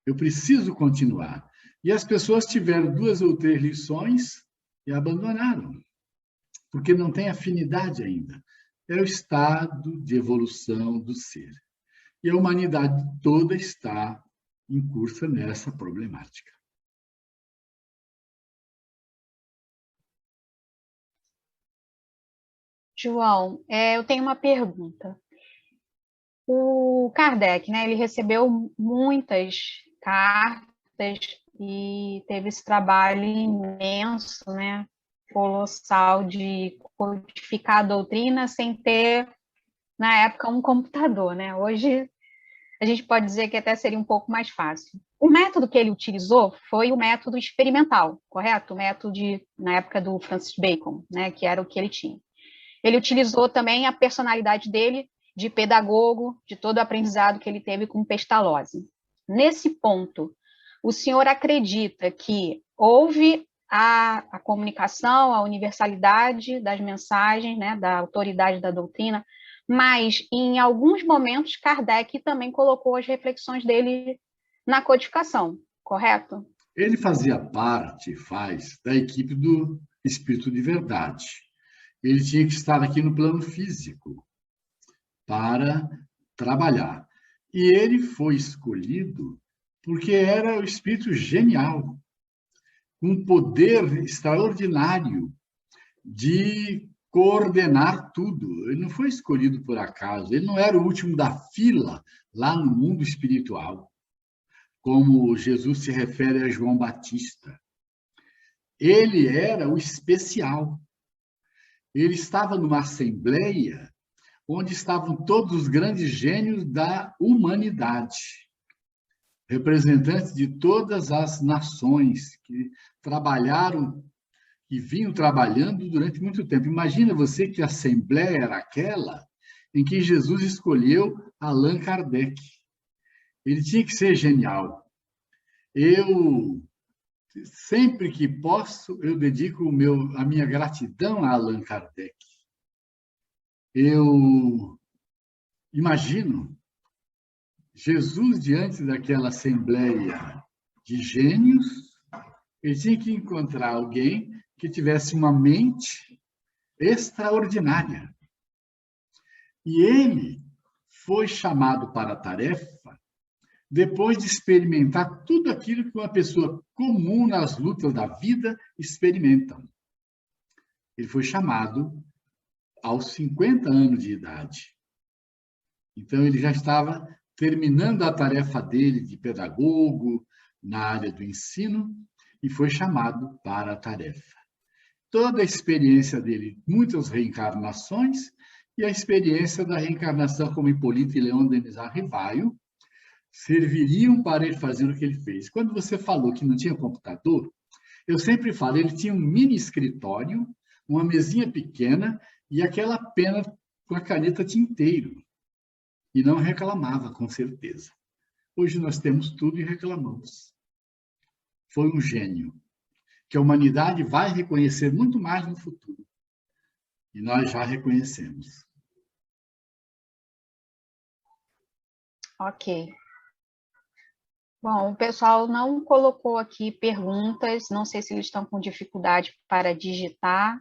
Eu preciso continuar. E as pessoas tiveram 2 ou 3 lições e abandonaram, porque não tem afinidade ainda. É o estado de evolução do ser. E a humanidade toda está incursa nessa problemática. João, eu tenho uma pergunta. O Kardec, né, ele recebeu muitas cartas e teve esse trabalho imenso, né, colossal, de codificar a doutrina sem ter, na época, um computador, né? Hoje a gente pode dizer que até seria um pouco mais fácil. O método que ele utilizou foi o método experimental, correto? O método na época do Francis Bacon, né, que era o que ele tinha. Ele utilizou também a personalidade dele de pedagogo, de todo o aprendizado que ele teve com Pestalozzi. Nesse ponto, o senhor acredita que houve a comunicação, a universalidade das mensagens, né, da autoridade da doutrina, mas em alguns momentos Kardec também colocou as reflexões dele na codificação, correto? Ele faz da equipe do Espírito de Verdade. ele tinha que estar aqui no plano físico para trabalhar. E ele foi escolhido porque era o espírito genial, com um poder extraordinário de coordenar tudo. Ele não foi escolhido por acaso, ele não era o último da fila lá no mundo espiritual, como Jesus se refere a João Batista. Ele era o especial. Ele estava numa assembleia onde estavam todos os grandes gênios da humanidade, representantes de todas as nações que trabalharam e vinham trabalhando durante muito tempo. Imagina você que a assembleia era aquela em que Jesus escolheu Allan Kardec. Ele tinha que ser genial. Eu, sempre que posso, eu dedico a minha gratidão a Allan Kardec. Eu imagino Jesus diante daquela assembleia de gênios, ele tinha que encontrar alguém que tivesse uma mente extraordinária. E ele foi chamado para a tarefa depois de experimentar tudo aquilo que uma pessoa comum nas lutas da vida experimenta. Ele foi chamado aos 50 anos de idade. Então, ele já estava terminando a tarefa dele de pedagogo na área do ensino e foi chamado para a tarefa. Toda a experiência dele, muitas reencarnações, e a experiência da reencarnação como Hipólito e Leon Denis Arrivaio, serviriam para ele fazer o que ele fez. Quando você falou que não tinha computador, eu sempre falo, ele tinha um mini escritório, uma mesinha pequena e aquela pena com a caneta tinteiro. E não reclamava, com certeza. Hoje nós temos tudo e reclamamos. Foi um gênio, que a humanidade vai reconhecer muito mais no futuro. E nós já reconhecemos. Ok. Bom, o pessoal não colocou aqui perguntas, não sei se eles estão com dificuldade para digitar.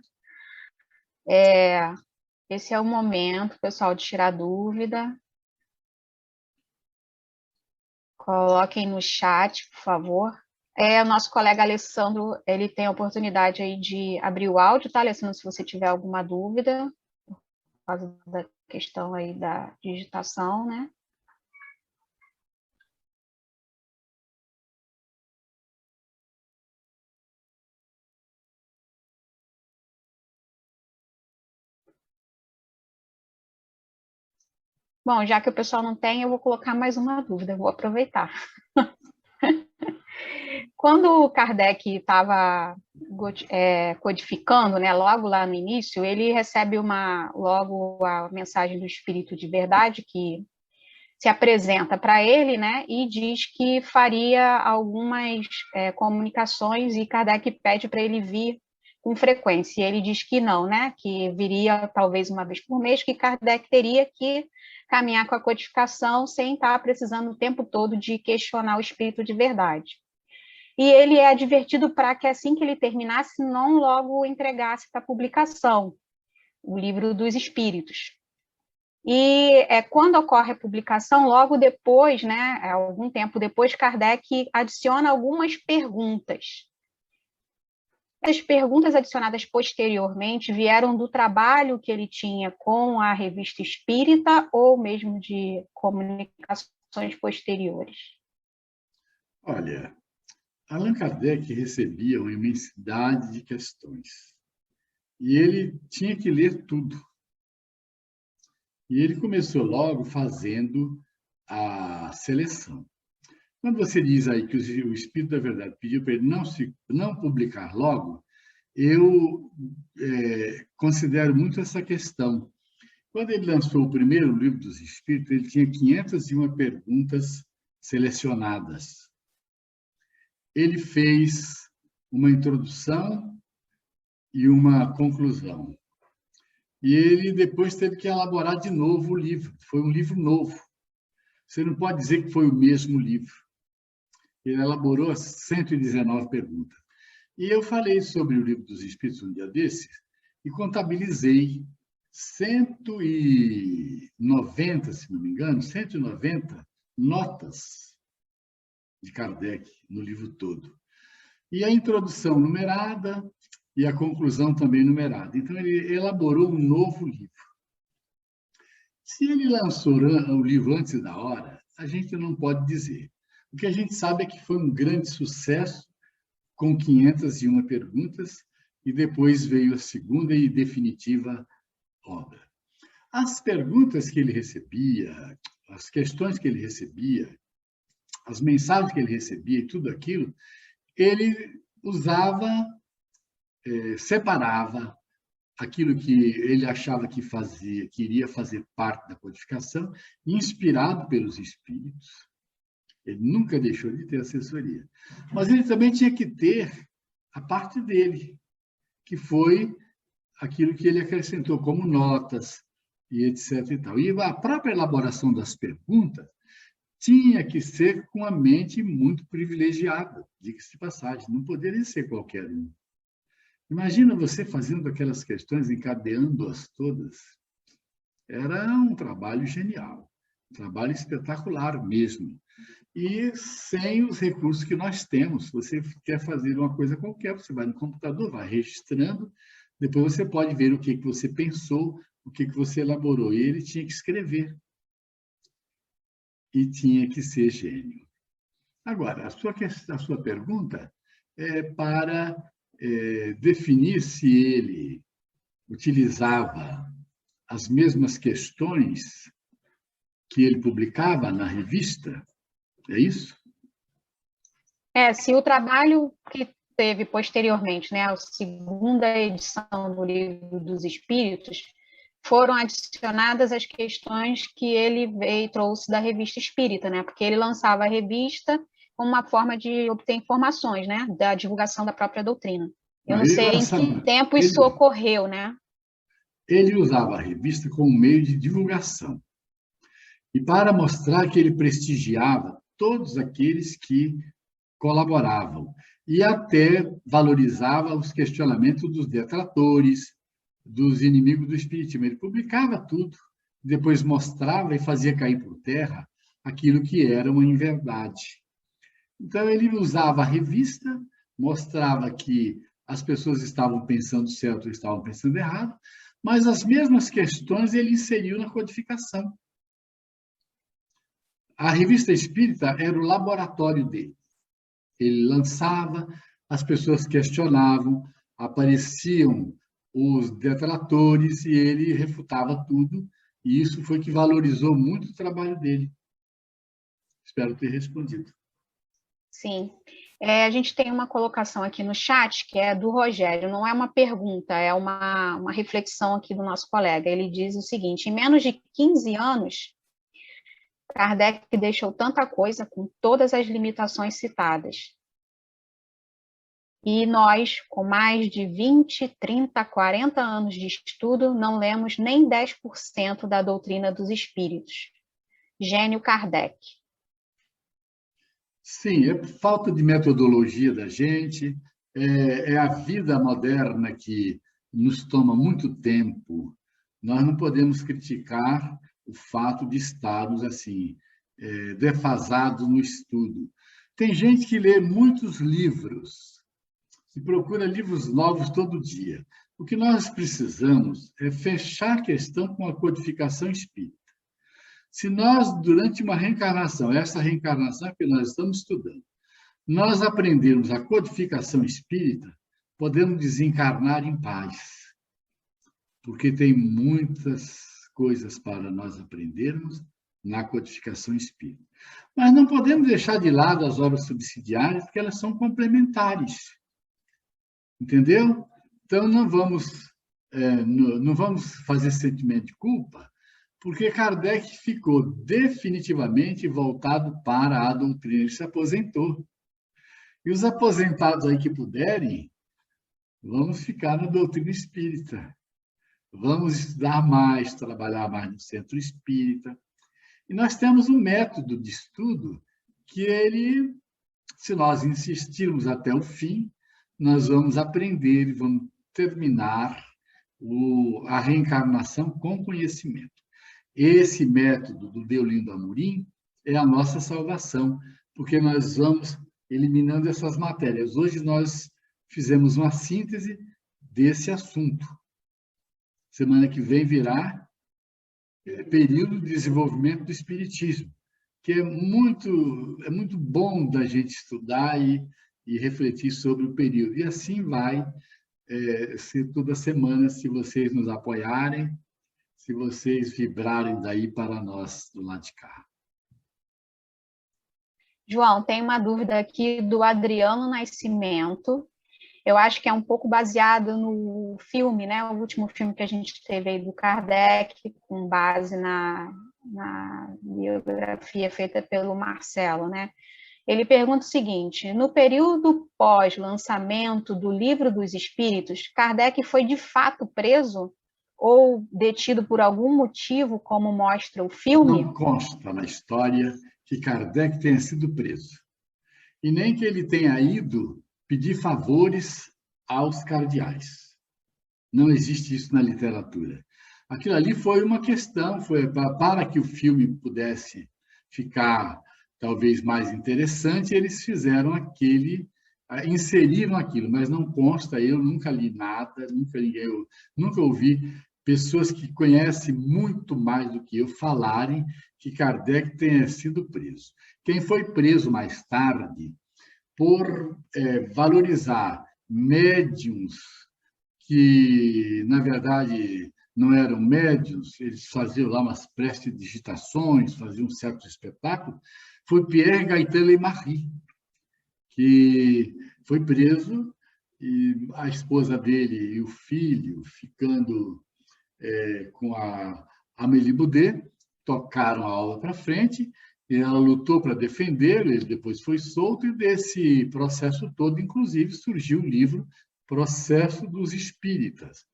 Esse é o momento, pessoal, de tirar dúvida. Coloquem no chat, por favor. O nosso colega Alessandro, ele tem a oportunidade aí de abrir o áudio, tá, Alessandro, se você tiver alguma dúvida, por causa da questão aí da digitação, né? Bom, já que o pessoal não tem, eu vou colocar mais uma dúvida, vou aproveitar. Quando o Kardec estava codificando, né, logo lá no início, ele recebe logo a mensagem do Espírito de Verdade, que se apresenta para ele, né, e diz que faria algumas comunicações, e Kardec pede para ele vir com frequência. E ele diz que não, né, que viria talvez uma vez por mês, que Kardec teria que caminhar com a codificação sem estar precisando o tempo todo de questionar o Espírito de Verdade. E ele é advertido para que assim que ele terminasse, não logo entregasse para publicação o Livro dos Espíritos. E quando ocorre a publicação, logo depois, né, algum tempo depois, Kardec adiciona algumas perguntas. As perguntas adicionadas posteriormente vieram do trabalho que ele tinha com a Revista Espírita ou mesmo de comunicações posteriores? Olha, Allan Kardec recebia uma imensidade de questões. E ele tinha que ler tudo. E ele começou logo fazendo a seleção. Quando você diz aí que o Espírito da Verdade pediu para ele não publicar logo, eu considero muito essa questão. Quando ele lançou o primeiro Livro dos Espíritos, ele tinha 501 perguntas selecionadas. Ele fez uma introdução e uma conclusão. E ele depois teve que elaborar de novo o livro. Foi um livro novo. Você não pode dizer que foi o mesmo livro. Ele elaborou 119 perguntas. E eu falei sobre o Livro dos Espíritos um dia desses, e contabilizei 190, se não me engano, 190 notas de Kardec no livro todo. E a introdução numerada e a conclusão também numerada. Então, ele elaborou um novo livro. Se ele lançou o livro antes da hora, a gente não pode dizer. O que a gente sabe é que foi um grande sucesso, com 501 perguntas, e depois veio a segunda e definitiva obra. As perguntas que ele recebia, as questões que ele recebia, as mensagens que ele recebia e tudo aquilo, ele usava, separava aquilo que ele achava que iria fazer parte da codificação, inspirado pelos espíritos. Ele nunca deixou de ter assessoria. Mas ele também tinha que ter a parte dele, que foi aquilo que ele acrescentou como notas e etc. E tal. E a própria elaboração das perguntas tinha que ser com a mente muito privilegiada, diga-se de passagem, não poderia ser qualquer um. Imagina você fazendo aquelas questões, encadeando-as todas. Era um trabalho genial, um trabalho espetacular mesmo. E sem os recursos que nós temos. Você quer fazer uma coisa qualquer, você vai no computador, vai registrando, depois você pode ver o que você pensou, o que você elaborou. E ele tinha que escrever. E tinha que ser gênio. Agora, a sua pergunta é para definir se ele utilizava as mesmas questões que ele publicava na revista. É isso? Se o trabalho que teve posteriormente, né, a segunda edição do Livro dos Espíritos, foram adicionadas as questões que ele veio e trouxe da Revista Espírita, né, porque ele lançava a revista como uma forma de obter informações, né, da divulgação da própria doutrina. Eu não sei em que tempo isso ocorreu, né? Ele usava a revista como meio de divulgação e para mostrar que ele prestigiava todos aqueles que colaboravam e até valorizava os questionamentos dos detratores, dos inimigos do espiritismo. Ele publicava tudo, depois mostrava e fazia cair por terra aquilo que era uma inverdade. Então, ele usava a revista, mostrava que as pessoas estavam pensando certo ou estavam pensando errado, mas as mesmas questões ele inseriu na codificação. A Revista Espírita era o laboratório dele. Ele lançava, as pessoas questionavam, apareciam os detratores e ele refutava tudo, e isso foi que valorizou muito o trabalho dele. Espero ter respondido. Sim. A gente tem uma colocação aqui no chat, que é do Rogério, não é uma pergunta, é uma reflexão aqui do nosso colega. Ele diz o seguinte: em menos de 15 anos, Kardec deixou tanta coisa com todas as limitações citadas. E nós, com mais de 20, 30, 40 anos de estudo, não lemos nem 10% da doutrina dos espíritos. Gênio Kardec. Sim, é falta de metodologia da gente, é a vida moderna que nos toma muito tempo. Nós não podemos criticar o fato de estarmos assim, defasados no estudo. Tem gente que lê muitos livros, que procura livros novos todo dia. O que nós precisamos é fechar a questão com a codificação espírita. Se nós, durante uma reencarnação, essa reencarnação que nós estamos estudando, nós aprendermos a codificação espírita, podemos desencarnar em paz, porque tem muitas coisas para nós aprendermos na codificação espírita. Mas não podemos deixar de lado as obras subsidiárias, porque elas são complementares. Entendeu? Então, não vamos fazer sentimento de culpa, porque Kardec ficou definitivamente voltado para a doutrina, ele se aposentou. E os aposentados aí que puderem, vamos ficar na doutrina espírita. Vamos estudar mais, trabalhar mais no centro espírita. E nós temos um método de estudo que ele, se nós insistirmos até o fim, nós vamos aprender e vamos terminar a reencarnação com conhecimento. Esse método do Deolindo Amorim é a nossa salvação, porque nós vamos eliminando essas matérias. Hoje nós fizemos uma síntese desse assunto. Semana que vem virá período de desenvolvimento do Espiritismo, que é muito bom da gente estudar e refletir sobre o período. E assim vai ser toda semana, se vocês nos apoiarem, se vocês vibrarem daí para nós do lado de cá. João, tem uma dúvida aqui do Adriano Nascimento. Eu acho que é um pouco baseado no filme, né? O último filme que a gente teve aí do Kardec, com base na biografia feita pelo Marcelo, né? Ele pergunta o seguinte: no período pós-lançamento do Livro dos Espíritos, Kardec foi de fato preso ou detido por algum motivo, como mostra o filme? Não consta na história que Kardec tenha sido preso. E nem que ele tenha ido pedir favores aos cardeais. Não existe isso na literatura. Aquilo ali foi uma questão, foi para que o filme pudesse ficar talvez mais interessante, eles fizeram inseriram aquilo, mas não consta, eu nunca li nada, nunca ouvi pessoas que conhecem muito mais do que eu falarem que Kardec tenha sido preso. Quem foi preso mais tarde por valorizar médiums que, na verdade, não eram médiums, eles faziam lá umas prestidigitações, faziam certos espetáculos, foi Pierre Gaëtan Leymarie, que foi preso, e a esposa dele e o filho, ficando com a Amélie Boudet, tocaram a aula para frente, e ela lutou para defender, ele depois foi solto, e desse processo todo, inclusive, surgiu o livro Processo dos Espíritas.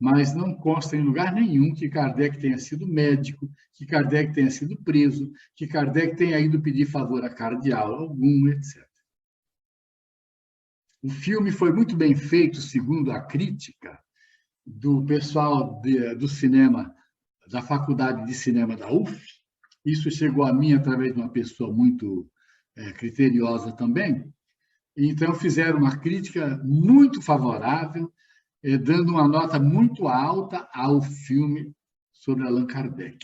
Mas não consta em lugar nenhum que Kardec tenha sido médico, que Kardec tenha sido preso, que Kardec tenha ido pedir favor a cardeal algum, etc. O filme foi muito bem feito, segundo a crítica do pessoal do cinema, da Faculdade de Cinema da UF. Isso chegou a mim através de uma pessoa muito criteriosa também. Então, fizeram uma crítica muito favorável, dando uma nota muito alta ao filme sobre Allan Kardec.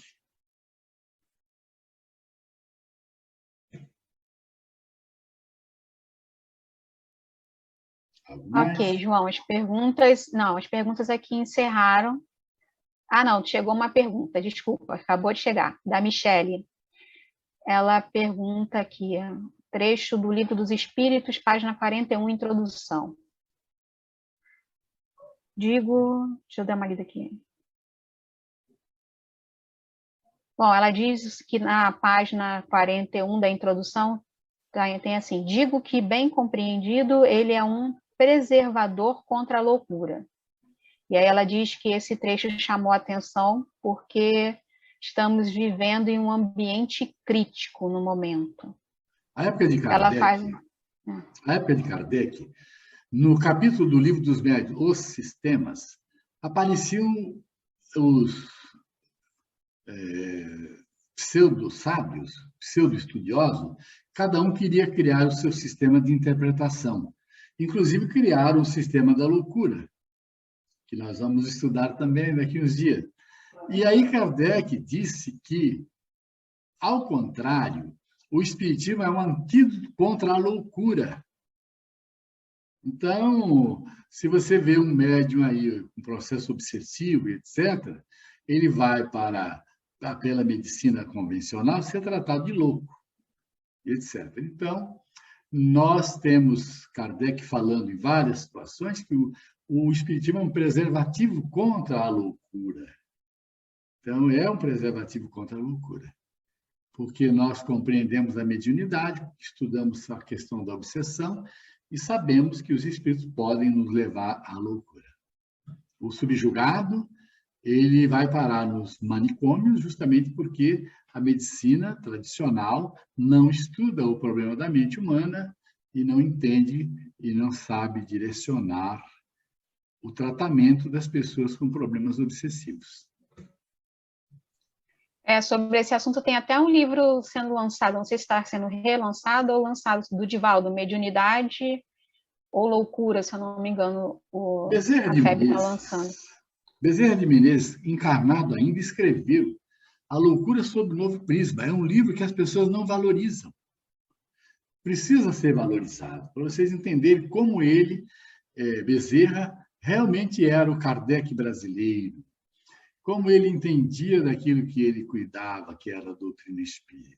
Ok, João, as perguntas aqui encerraram. Ah, não, chegou uma pergunta, desculpa, acabou de chegar, da Michele. Ela pergunta aqui, trecho do Livro dos Espíritos, página 41, introdução. Deixa eu dar uma lida aqui. Bom, ela diz que na página 41 da introdução, tem assim: digo que, bem compreendido, ele é um preservador contra a loucura. E aí ela diz que esse trecho chamou a atenção porque estamos vivendo em um ambiente crítico no momento. A época de Kardec, no capítulo do Livro dos Médiuns, Os Sistemas, apareciam os pseudo-sábios, pseudo-estudiosos, cada um queria criar o seu sistema de interpretação. Inclusive, criaram o sistema da loucura, que nós vamos estudar também daqui uns dias. E aí Kardec disse que, ao contrário, o Espiritismo é um antídoto contra a loucura. Então, se você vê um médium aí, um processo obsessivo, etc., ele vai pela medicina convencional, ser tratado de louco, etc. Então, nós temos Kardec falando em várias situações que o Espiritismo é um preservativo contra a loucura. Então, é um preservativo contra a loucura, porque nós compreendemos a mediunidade, estudamos a questão da obsessão e sabemos que os espíritos podem nos levar à loucura. O subjugado, ele vai parar nos manicômios justamente porque a medicina tradicional não estuda o problema da mente humana e não entende e não sabe direcionar o tratamento das pessoas com problemas obsessivos. Sobre esse assunto tem até um livro sendo lançado, não sei se está sendo relançado ou lançado, do Divaldo, Mediunidade ou Loucura, se eu não me engano, a FEB está lançando. Bezerra de Menezes, encarnado ainda, escreveu A Loucura sob o Novo Prisma. É um livro que as pessoas não valorizam. Precisa ser valorizado, para vocês entenderem como ele, Bezerra, realmente era o Kardec brasileiro, como ele entendia daquilo que ele cuidava, que era a doutrina espírita.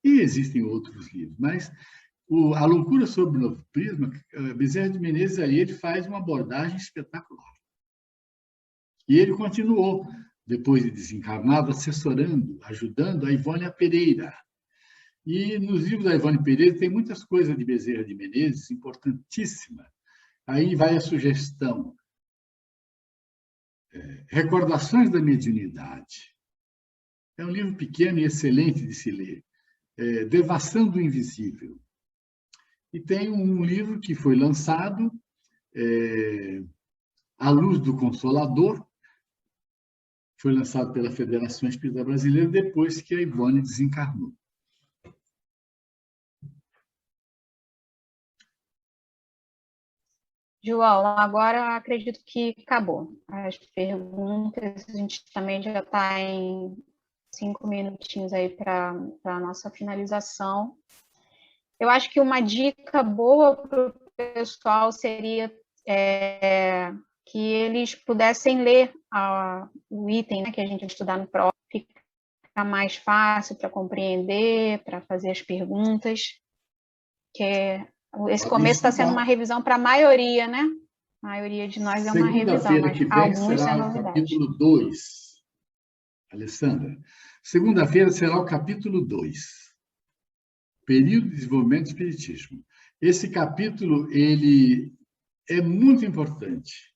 E existem outros livros, mas A Loucura sob o Novo Prisma, Bezerra de Menezes, aí ele faz uma abordagem espetacular. E ele continuou, depois de desencarnado, assessorando, ajudando a Ivone Pereira. E nos livros da Ivone Pereira tem muitas coisas de Bezerra de Menezes, importantíssima. Aí vai a sugestão. Recordações da Mediunidade. É um livro pequeno e excelente de se ler. Devassando o Invisível. E tem um livro que foi lançado, A Luz do Consolador, foi lançado pela Federação Espírita Brasileira depois que a Ivone desencarnou. João, agora acredito que acabou. As perguntas, a gente também já está em 5 minutinhos aí para a nossa finalização. Eu acho que uma dica boa para o pessoal seria que eles pudessem ler o item, né, que a gente vai estudar no próximo, fica mais fácil para compreender, para fazer as perguntas, que esse começo está sendo uma revisão para a maioria, né? A maioria de nós é uma revisão, mas alguns é novidade. Capítulo 2. Alessandra, segunda-feira será o capítulo 2. Período de desenvolvimento do espiritismo. Esse capítulo, ele é muito importante,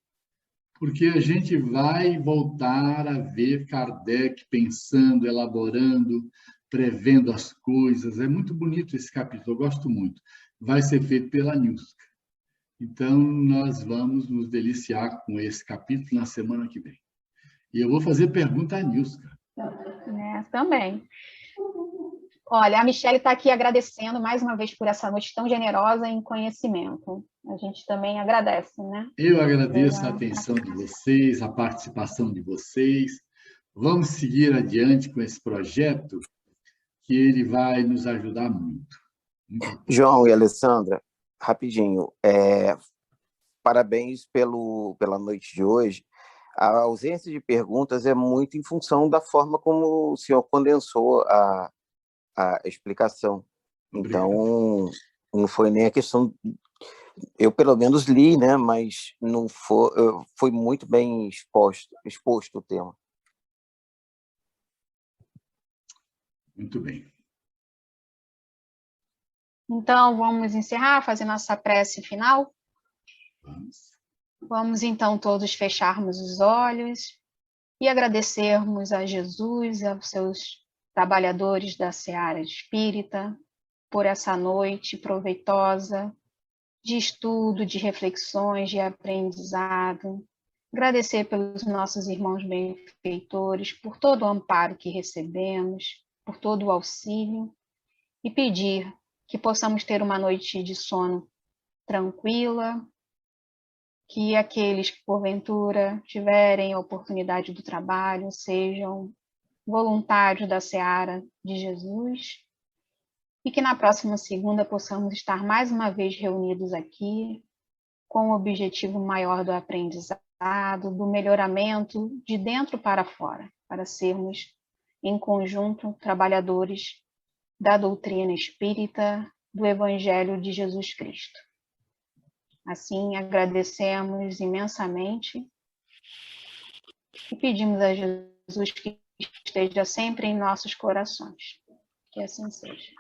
porque a gente vai voltar a ver Kardec pensando, elaborando, prevendo as coisas. É muito bonito esse capítulo, eu gosto muito. Vai ser feito pela Nilska. Então, nós vamos nos deliciar com esse capítulo na semana que vem. E eu vou fazer pergunta à Nilska. Também. Olha, a Michele está aqui agradecendo mais uma vez por essa noite tão generosa em conhecimento. A gente também agradece, né? Eu agradeço a atenção de vocês, a participação de vocês. Vamos seguir adiante com esse projeto, que ele vai nos ajudar muito. João e Alessandra, rapidinho, parabéns pela noite de hoje. A ausência de perguntas é muito em função da forma como o senhor condensou a explicação. Obrigado. Então, não foi nem a questão... Eu, pelo menos, li, né? Mas não foi muito bem exposto o tema. Muito bem. Então, vamos encerrar, fazer nossa prece final? Vamos. Vamos, então, todos fecharmos os olhos e agradecermos a Jesus, aos seus trabalhadores da Seara Espírita, por essa noite proveitosa de estudo, de reflexões, de aprendizado. Agradecer pelos nossos irmãos benfeitores, por todo o amparo que recebemos, por todo o auxílio, e pedir que possamos ter uma noite de sono tranquila, que aqueles que, porventura, tiverem a oportunidade do trabalho sejam voluntários da Seara de Jesus, e que na próxima segunda possamos estar mais uma vez reunidos aqui com o objetivo maior do aprendizado, do melhoramento de dentro para fora, para sermos, em conjunto, trabalhadores da doutrina espírita, do Evangelho de Jesus Cristo. Assim, agradecemos imensamente e pedimos a Jesus que esteja sempre em nossos corações. Que assim seja.